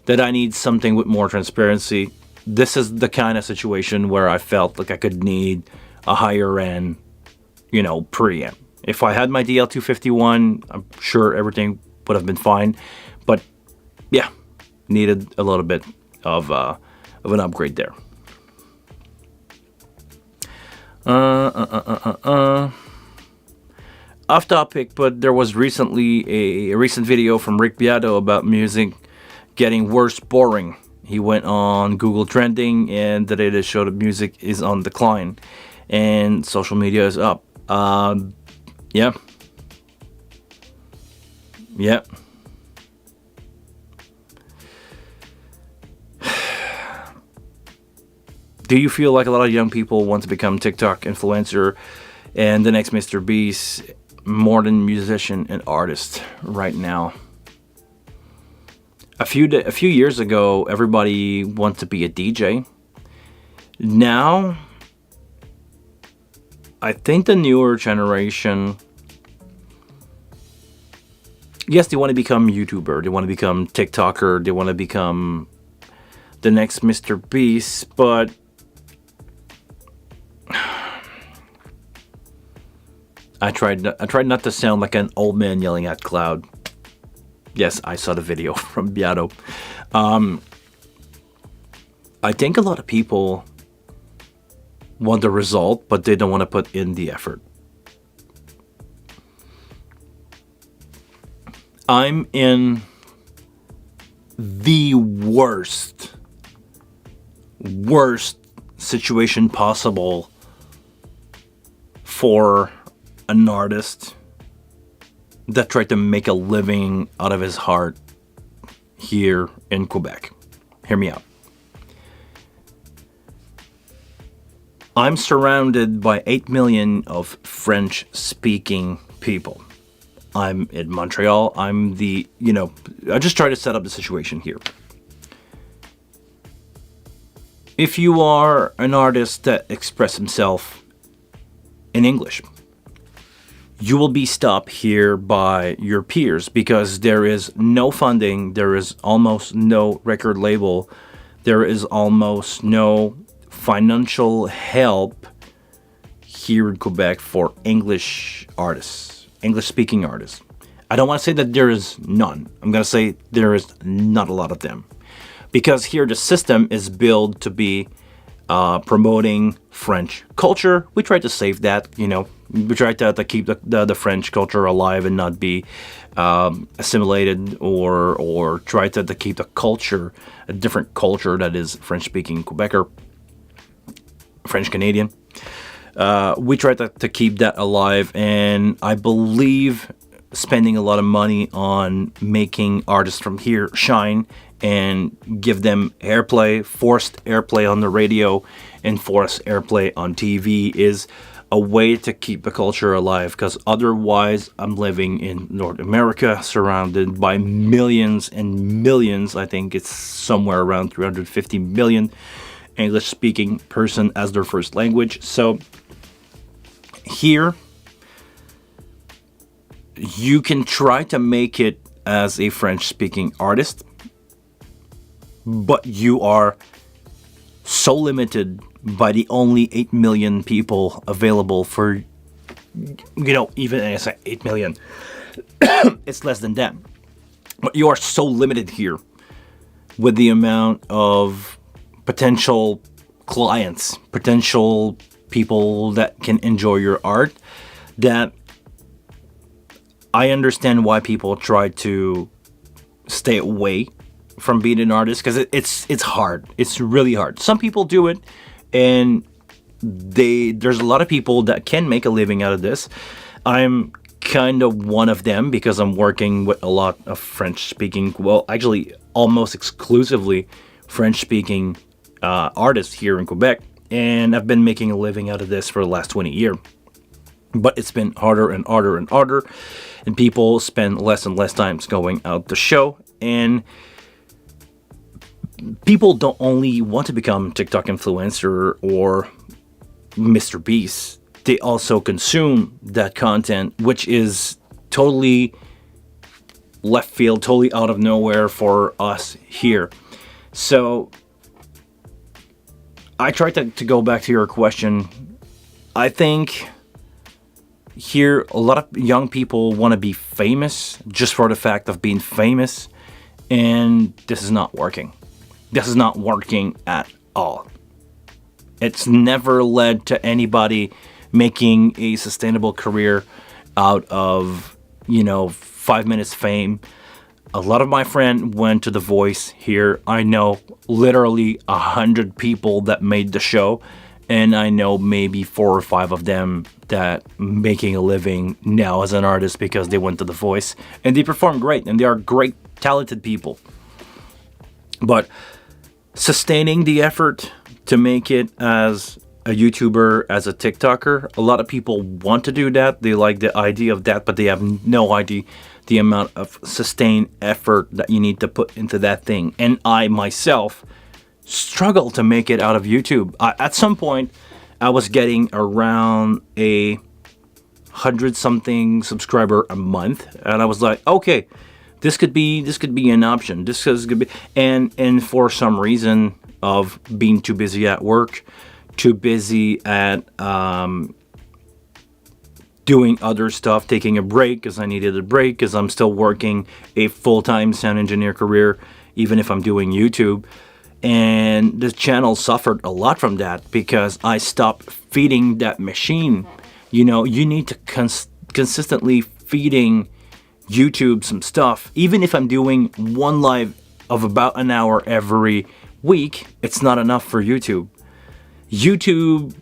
that I need something with more transparency. This is the kind of situation where I felt like I could need a higher end, preamp. If I had my DL251, I'm sure everything would have been fine. But yeah, needed a little bit of an upgrade there. Off topic, but there was recently a recent video from Rick Beato about music getting worse boring. He went on Google Trending, and the data showed that music is on decline, and social media is up. Yeah. Do you feel like a lot of young people want to become TikTok influencer and the next Mr. Beast, more than musician and artist right now? A few years ago, everybody wants to be a DJ. Now, I think the newer generation, yes, they want to become YouTuber, they want to become TikToker, they want to become the next Mr. Beast, but I tried not to sound like an old man yelling at cloud. Yes, I saw the video from Beato. I think a lot of people want the result, but they don't want to put in the effort. I'm in the worst situation possible for an artist that tried to make a living out of his heart here in Quebec. Hear me out. I'm surrounded by 8 million of French-speaking people. I'm in Montreal. I'm I just try to set up the situation here. If you are an artist that expresses himself in English, you will be stopped here by your peers because there is no funding, there is almost no record label, there is almost no financial help here in Quebec for English artists, English-speaking artists. I don't want to say that there is none. I'm going to say there is not a lot of them. Because here the system is built to be promoting French culture. We try to save that, we try to keep the French culture alive and not be assimilated, or try to keep the culture, a different culture that is French-speaking Quebecer, French-Canadian. We try to keep that alive, and I believe spending a lot of money on making artists from here shine and give them airplay, forced airplay on the radio and forced airplay on TV is a way to keep the culture alive, because otherwise I'm living in North America surrounded by millions and millions. I think it's somewhere around 350 million English-speaking person as their first language. So here, you can try to make it as a French-speaking artist, but you are so limited by the only 8 million people available for, even I say 8 million, it's less than that. But you are so limited here with the amount of potential clients, potential people that can enjoy your art, that I understand why people try to stay away from being an artist, because it's hard. It's really hard. Some people do it, and there's a lot of people that can make a living out of this. I'm kind of one of them, because I'm working with a lot of French-speaking, well, actually almost exclusively French-speaking artists here in Quebec, and I've been making a living out of this for the last 20 years. But it's been harder and harder and harder, and people spend less and less times going out to show, and people don't only want to become TikTok influencer or Mr. Beast, they also consume that content, which is totally left field, totally out of nowhere for us here. So I try to go back to your question. I think here a lot of young people want to be famous just for the fact of being famous, and this is not working. This is not working at all. It's never led to anybody making a sustainable career out of, 5 minutes fame. A lot of my friends went to The Voice here. I know literally 100 people that made the show, and I know maybe 4 or 5 of them that making a living now as an artist because they went to The Voice, and they perform great, and they are great, talented people. But sustaining the effort to make it as a YouTuber, as a TikToker, a lot of people want to do that. They like the idea of that, but they have no idea the amount of sustained effort that you need to put into that thing. And I myself struggle to make it out of YouTube. At some point, I was getting around 100-something subscriber a month, and I was like, okay, this could be an option. This could be, and for some reason of being too busy at work, too busy at doing other stuff, taking a break because I needed a break because I'm still working a full-time sound engineer career, even if I'm doing YouTube. And the channel suffered a lot from that because I stopped feeding that machine. You need to consistently feeding YouTube some stuff. Even if I'm doing one live of about an hour every week, it's not enough for YouTube. YouTube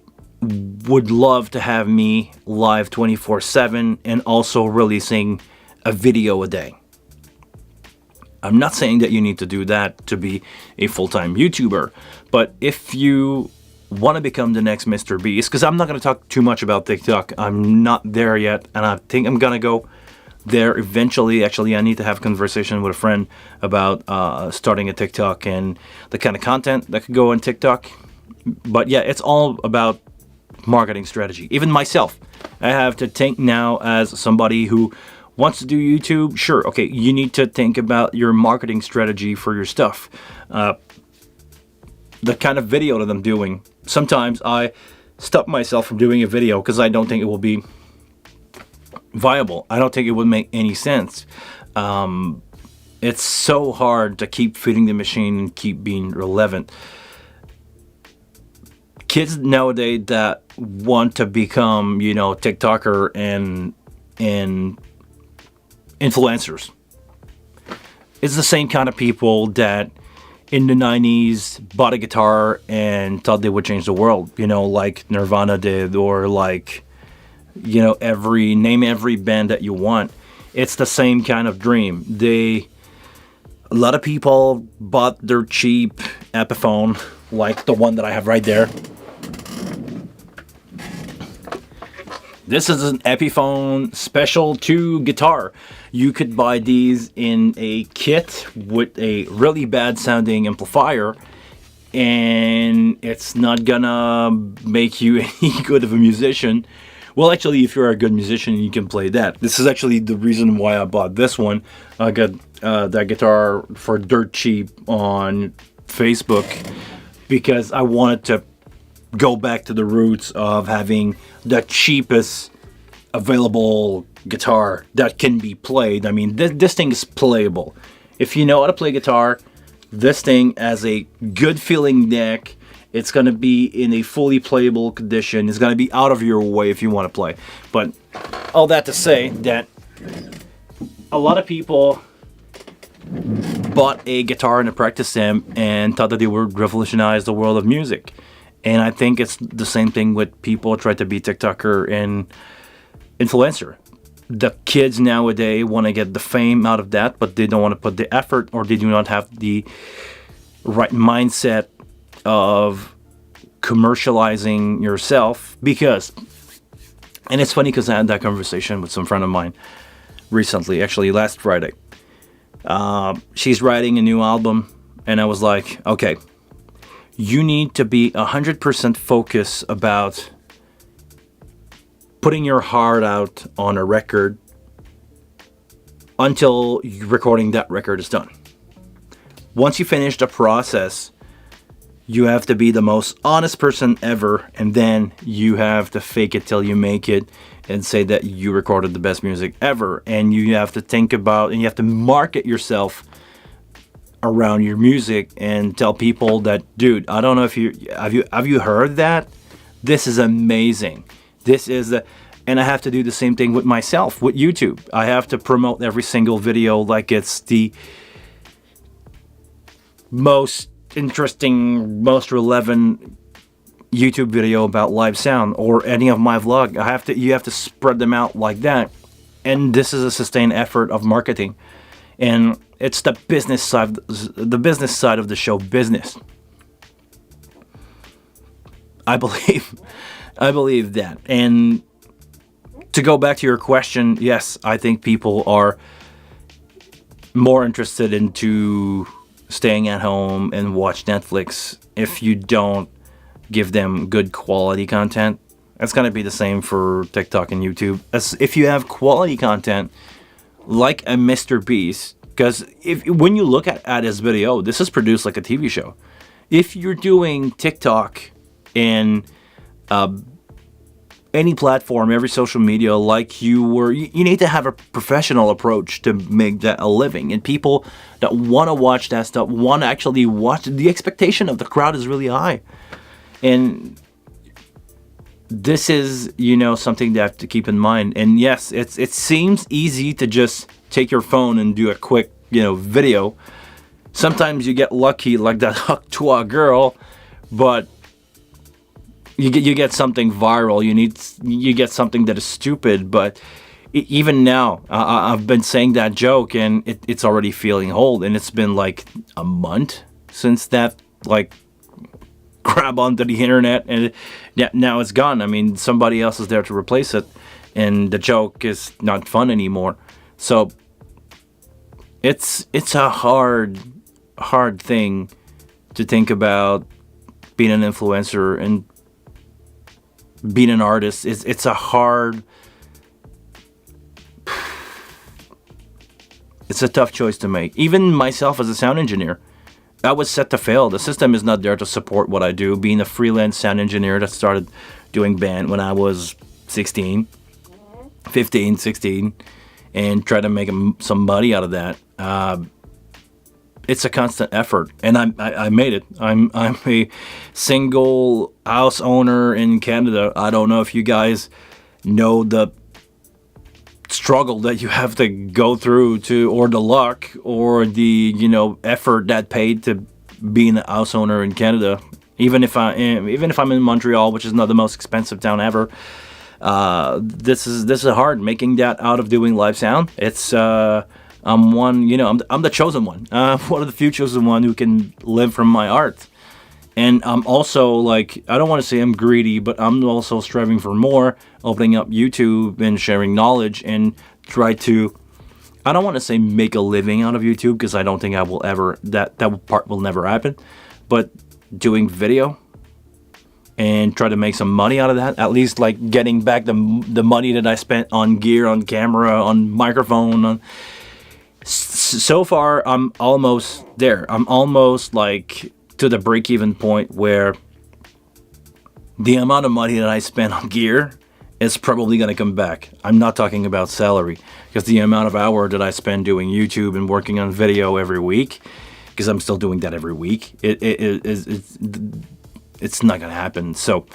would love to have me live 24/7 and also releasing a video a day. I'm not saying that you need to do that to be a full-time YouTuber, but if you want to become the next Mr. Beast, because I'm not going to talk too much about TikTok, I'm not there yet, and I think I'm going to go there eventually. Actually, I need to have a conversation with a friend about starting a TikTok and the kind of content that could go on TikTok. But yeah, it's all about marketing strategy. Even myself, I have to think now as somebody who wants to do YouTube. Sure, okay, you need to think about your marketing strategy for your stuff. The kind of video that I'm doing. Sometimes I stop myself from doing a video because I don't think it will be viable. I don't think it would make any sense. It's so hard to keep feeding the machine and keep being relevant. kids nowadays that want to become, TikToker and influencers. It's the same kind of people that in the 90s bought a guitar and thought they would change the world, like Nirvana did, or like, every band that you want. It's the same kind of dream. A lot of people bought their cheap Epiphone, like the one that I have right there. This is an Epiphone Special 2 guitar. You could buy these in a kit with a really bad sounding amplifier, and it's not gonna make you any good of a musician. Well, actually, if you're a good musician, you can play that. This is actually the reason why I bought this one. I got that guitar for dirt cheap on Facebook because I wanted to go back to the roots of having the cheapest available guitar that can be played. I mean, this thing is playable. If you know how to play guitar, this thing has a good feeling neck. It's going to be in a fully playable condition. It's going to be out of your way if you want to play. But all that to say that a lot of people bought a guitar and a practice amp and thought that they would revolutionize the world of music. And I think it's the same thing with people try to be TikToker and influencer. The kids nowadays want to get the fame out of that, but they don't want to put the effort, or they do not have the right mindset of commercializing yourself. Because, and it's funny because I had that conversation with some friend of mine recently, actually last Friday. She's writing a new album, and I was like, okay, you need to be 100% focused about putting your heart out on a record until recording that record is done. Once you finish the process, you have to be the most honest person ever, and then you have to fake it till you make it and say that you recorded the best music ever. And you have to think about, and you have to market yourself around your music and tell people that, dude, I don't know if have you heard that? This is amazing. And I have to do the same thing with myself, with YouTube. I have to promote every single video like it's the most interesting, most relevant YouTube video about live sound, or any of my vlog. You have to spread them out like that. And this is a sustained effort of marketing. And it's the business side of the show business. I believe that. And to go back to your question, yes, I think people are more interested into staying at home and watch Netflix if you don't give them good quality content. That's going to be the same for TikTok and YouTube. If you have quality content like a Mr. Beast, because when you look at his video, this is produced like a TV show. If you're doing TikTok and any platform, every social media, like you need to have a professional approach to make that a living. And people that want to watch that stuff, want to actually watch, the expectation of the crowd is really high. And this is, something that I have to keep in mind. And yes, it seems easy to just take your phone and do a quick, video. Sometimes you get lucky, like that Huck Twa girl, but you get something viral. You get something that is stupid. But even now, I've been saying that joke, and it's already feeling old. And it's been like a month since that grab onto the internet, and now it's gone. I mean, somebody else is there to replace it, and the joke is not fun anymore. So it's a hard thing to think about being an influencer and being an artist. It's a tough choice to make. Even myself as a sound engineer, I was set to fail. The system is not there to support what I do. Being a freelance sound engineer that started doing band when I was 15, 16, and try to make some money out of that. it's a constant effort, and I made it. I'm a single house owner in Canada. I don't know if you guys know the struggle that you have to go through to, or the luck, or the effort that paid to being a house owner in Canada. Even if I'm in Montreal, which is not the most expensive town ever, this is hard making that out of doing live sound. It's I'm one, I'm the chosen one. One of the few chosen one who can live from my art. And I'm also, like, I don't want to say I'm greedy, but I'm also striving for more, opening up YouTube and sharing knowledge and try to, I don't want to say make a living out of YouTube, because I don't think I will ever, that part will never happen. But doing video and try to make some money out of that, at least like getting back the money that I spent on gear, on camera, on microphone, so far I'm almost there. I'm almost like to the break-even point where the amount of money that I spend on gear is probably going to come back. I'm not talking about salary, because the amount of hour that I spend doing YouTube and working on video every week, because I'm still doing that every week, it's not going to happen. So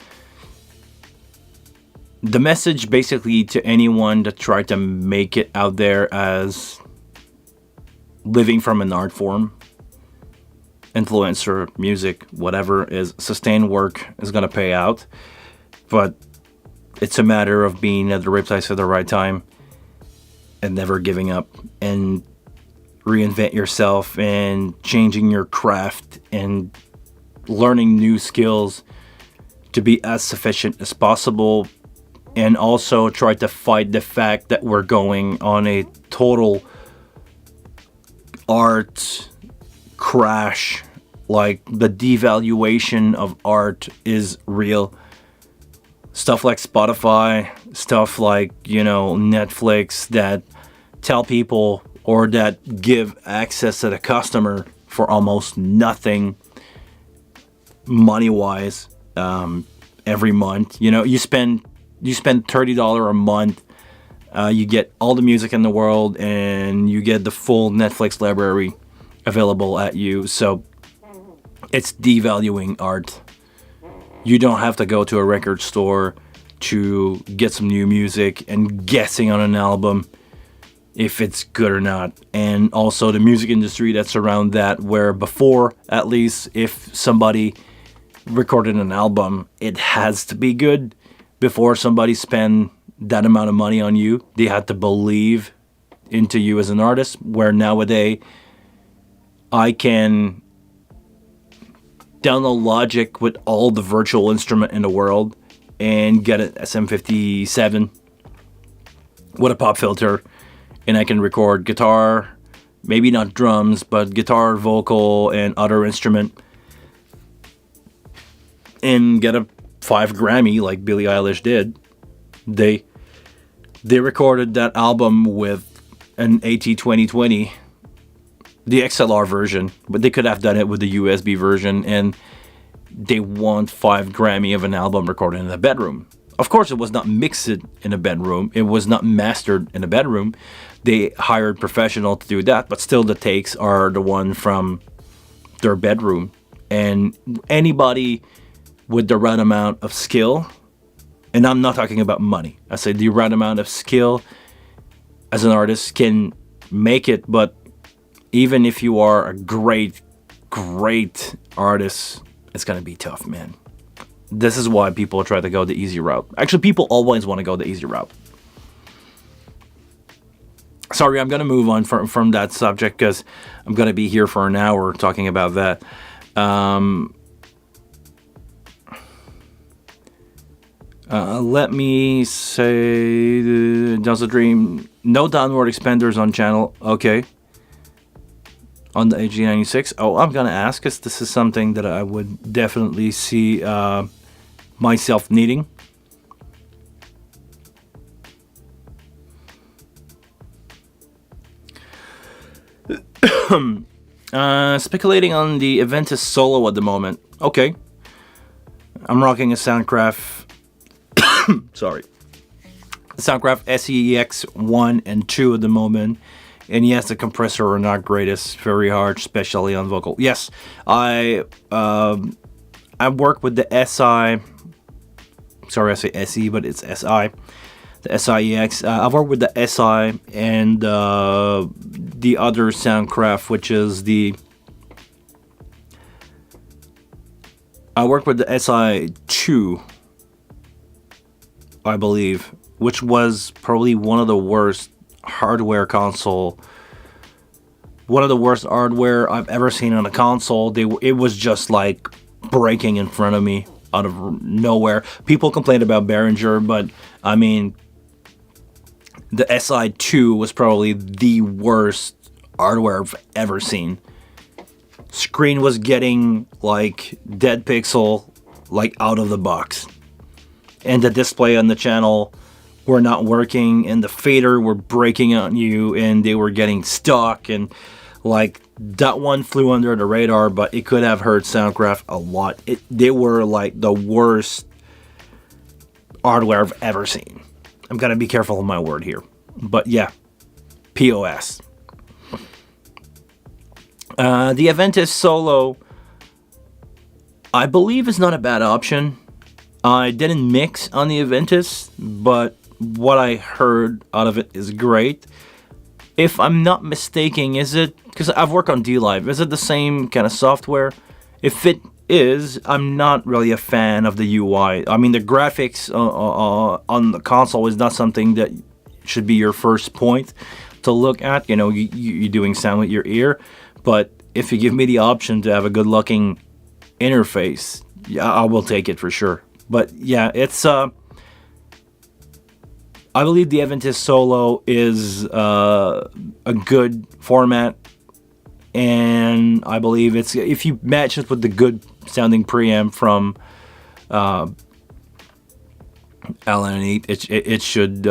the message basically to anyone that tried to make it out there as living from an art form, influencer, music, whatever, is sustained work is going to pay out. But it's a matter of being at the right place at the right time and never giving up, and reinvent yourself and changing your craft and learning new skills to be as sufficient as possible, and also try to fight the fact that we're going on a total art crash. Like, the devaluation of art is real. Stuff like Spotify, stuff like, Netflix, that tell people, or that give access to the customer for almost nothing money wise, every month. You spend $30 a month, you get all the music in the world, and you get the full Netflix library available at you. So it's devaluing art. You don't have to go to a record store to get some new music and guessing on an album if it's good or not. And also the music industry that's around that, where before, at least, if somebody recorded an album, it has to be good before somebody spend that amount of money on you. They had to believe into you as an artist, where nowadays I can download Logic with all the virtual instrument in the world and get an SM57 with a pop filter, and I can record guitar, maybe not drums, but guitar, vocal, and other instrument, and get a 5 Grammy like Billie Eilish did. They recorded that album with an AT2020, the XLR version, but they could have done it with the USB version, and they won 5 Grammy of an album recorded in a bedroom. Of course, it was not mixed in a bedroom. It was not mastered in a bedroom. They hired professional to do that, but still the takes are the one from their bedroom. And anybody with the right amount of skill, and I'm not talking about money, I say the right amount of skill as an artist can make it. But even if you are a great artist, it's going to be tough, man. This is why people try to go the easy route. Actually, people always want to go the easy route. Sorry, I'm going to move on from that subject, because I'm going to be here for an hour talking about that. Let me say, Does a Dream, no downward expanders on channel. Okay. On the AG96. Oh, I'm going to ask, because this is something that I would definitely see myself needing. Speculating on the Aventus Solo at the moment. Okay. I'm rocking a Soundcraft. Sorry. Soundcraft SEX 1 and 2 at the moment. And yes, the compressor are not great. It's very hard, especially on vocal. Yes, I work with the SI. Sorry, I say SE, but it's SI. The SIEX. I've worked with the SI and the other Soundcraft, which is the. I worked with the SI2, I believe, which was probably one of the worst hardware I've ever seen on a console. It was just like breaking in front of me out of nowhere. People complained about Behringer, but I mean, the SI2 was probably the worst hardware I've ever seen. Screen was getting like dead pixel, like out of the box, and the display on the channel were not working, and the fader were breaking on you, and they were getting stuck, and like that one flew under the radar, but it could have hurt Soundcraft a lot. They were like the worst hardware I've ever seen. I'm gonna be careful of my word here, but yeah, POS. The Aventis Solo, I believe, is not a bad option. I didn't mix on the Aventis, but what I heard out of it is great. If I'm not mistaken, is it, because I've worked on D-Live, is it the same kind of software? If it is, I'm not really a fan of the UI. I mean, the graphics on the console is not something that should be your first point to look at. You know, you're doing sound with your ear. But if you give me the option to have a good-looking interface, yeah, I will take it for sure. But yeah, it's I believe the Aventis Solo is a good format, and I believe it's, if you match it with the good sounding preamp from Allen and Eat, it should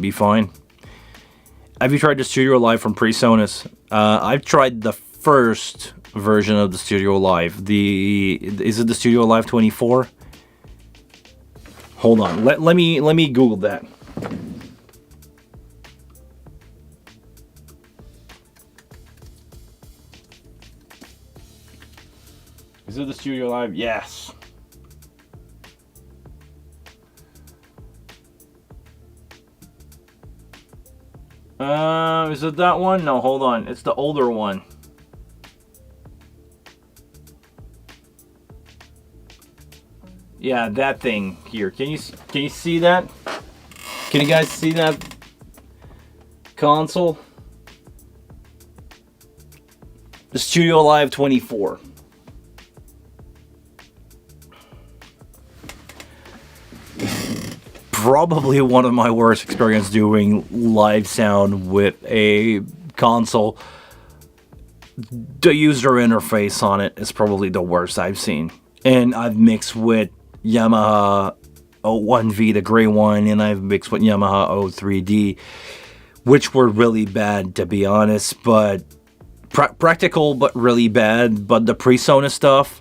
be fine. Have you tried the Studio Live from PreSonus? I've tried the first version of the Studio Live. Is it the Studio Live 24? Hold on. Let me Google that. Is it the Studio Live? Yes. Is it that one? No, hold on. It's the older one. Yeah, that thing here. Can you see that? Can you guys see that console? The Studio Live 24. Probably one of my worst experiences doing live sound with a console. The user interface on it is probably the worst I've seen. And I've mixed with Yamaha 01V, the gray one, and I've mixed with Yamaha 03D, which were really bad, to be honest, but practical but really bad. But the PreSonus stuff,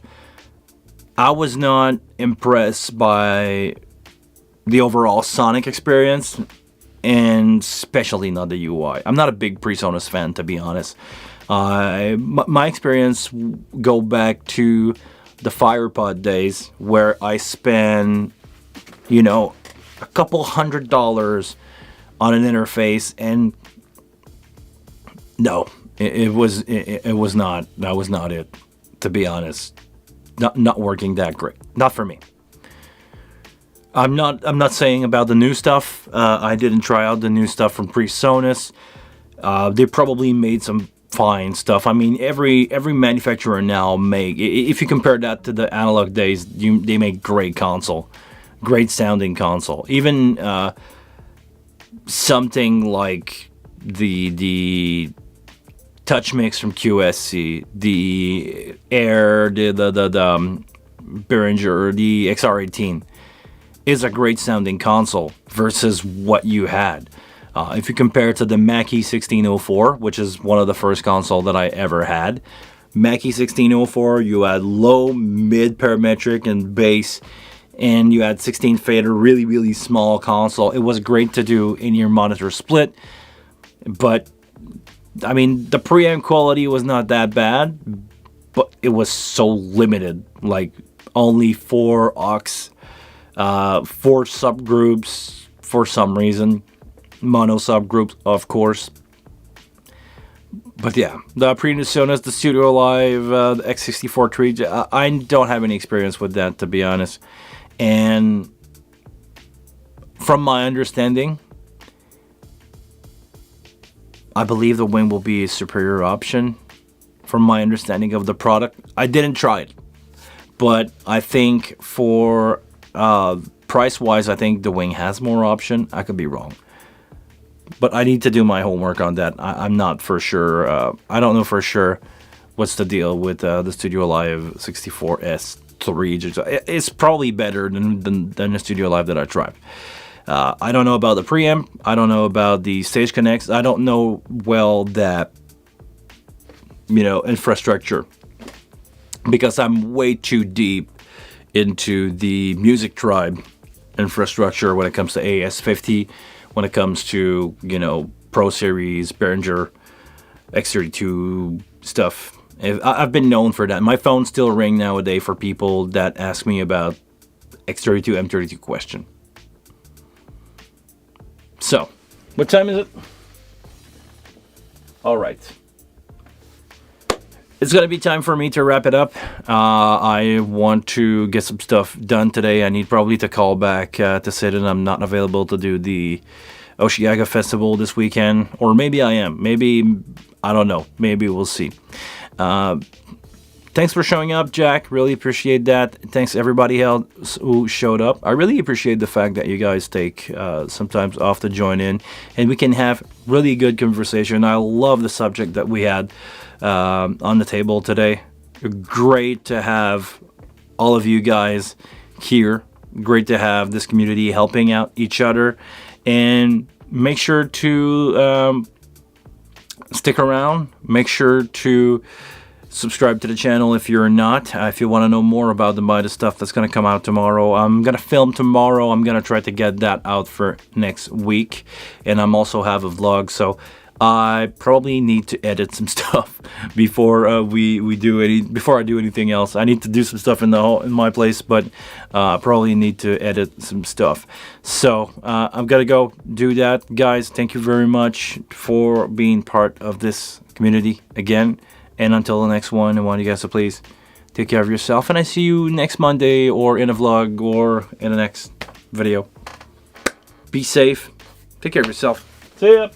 I was not impressed by the overall sonic experience, and especially not the UI. I'm not a big PreSonus fan, to be honest. My experience go back to the FirePod days, where I spent, you know, a couple $100 on an interface, and no, it was not. That was not it, to be honest. Not working that great. Not for me. I'm not saying about the new stuff. I didn't try out the new stuff from PreSonus. They probably made some fine stuff. I mean, every manufacturer now if you compare that to the analog days, they make great sounding console. Even something like the Touch Mix from QSC, the Air, the Behringer, the XR18 is a great sounding console versus what you had. If you compare it to the Mackie 1604, which is one of the first console that I ever had, Mackie 1604, you had low, mid parametric, and bass, and you had 16 fader, really, really small console. It was great to do in your monitor split, but I mean, the preamp quality was not that bad, but it was so limited. Like only 4 aux, 4 subgroups for some reason, mono subgroups, of course. But yeah, the Sonos, the Studio Live, the X64 Tree, I don't have any experience with that, to be honest. And from my understanding, I believe the Wing will be a superior option. From my understanding of the product, I didn't try it, but I think for price-wise, I think the Wing has more option. I could be wrong, but I need to do my homework on that. I'm not for sure. I don't know for sure what's the deal with the Studio Live 64S3. It's probably better than the Studio Live that I tried. I don't know about the preamp. I don't know about the stage connects. I don't know well that, infrastructure, because I'm way too deep into the music tribe infrastructure when it comes to AS50, when it comes to, Pro Series, Behringer, X32 stuff. I've been known for that. My phone still ring nowadays for people that ask me about X32, M32 question. So, what time is it? All right. It's going to be time for me to wrap it up. I want to get some stuff done today. I need probably to call back to say that I'm not available to do the Osheaga Festival this weekend. Or maybe I am. Maybe, I don't know. Maybe we'll see. Thanks for showing up, Jack. Really appreciate that. Thanks everybody else who showed up. I really appreciate the fact that you guys take sometimes off to join in, and we can have really good conversation. I love the subject that we had on the table today. Great to have all of you guys here. Great to have this community helping out each other, and make sure to stick around. Make sure to subscribe to the channel if you're not. If you want to know more about the Midas stuff that's going to come out tomorrow. I'm going to film tomorrow. I'm going to try to get that out for next week. And I'm also have a vlog, so I probably need to edit some stuff before before I do anything else. I need to do some stuff in my place, but probably need to edit some stuff. So I'm gonna go do that, guys. Thank you very much for being part of this community again. And until the next one, I want you guys to please take care of yourself. And I see you next Monday, or in a vlog, or in the next video. Be safe. Take care of yourself. See ya.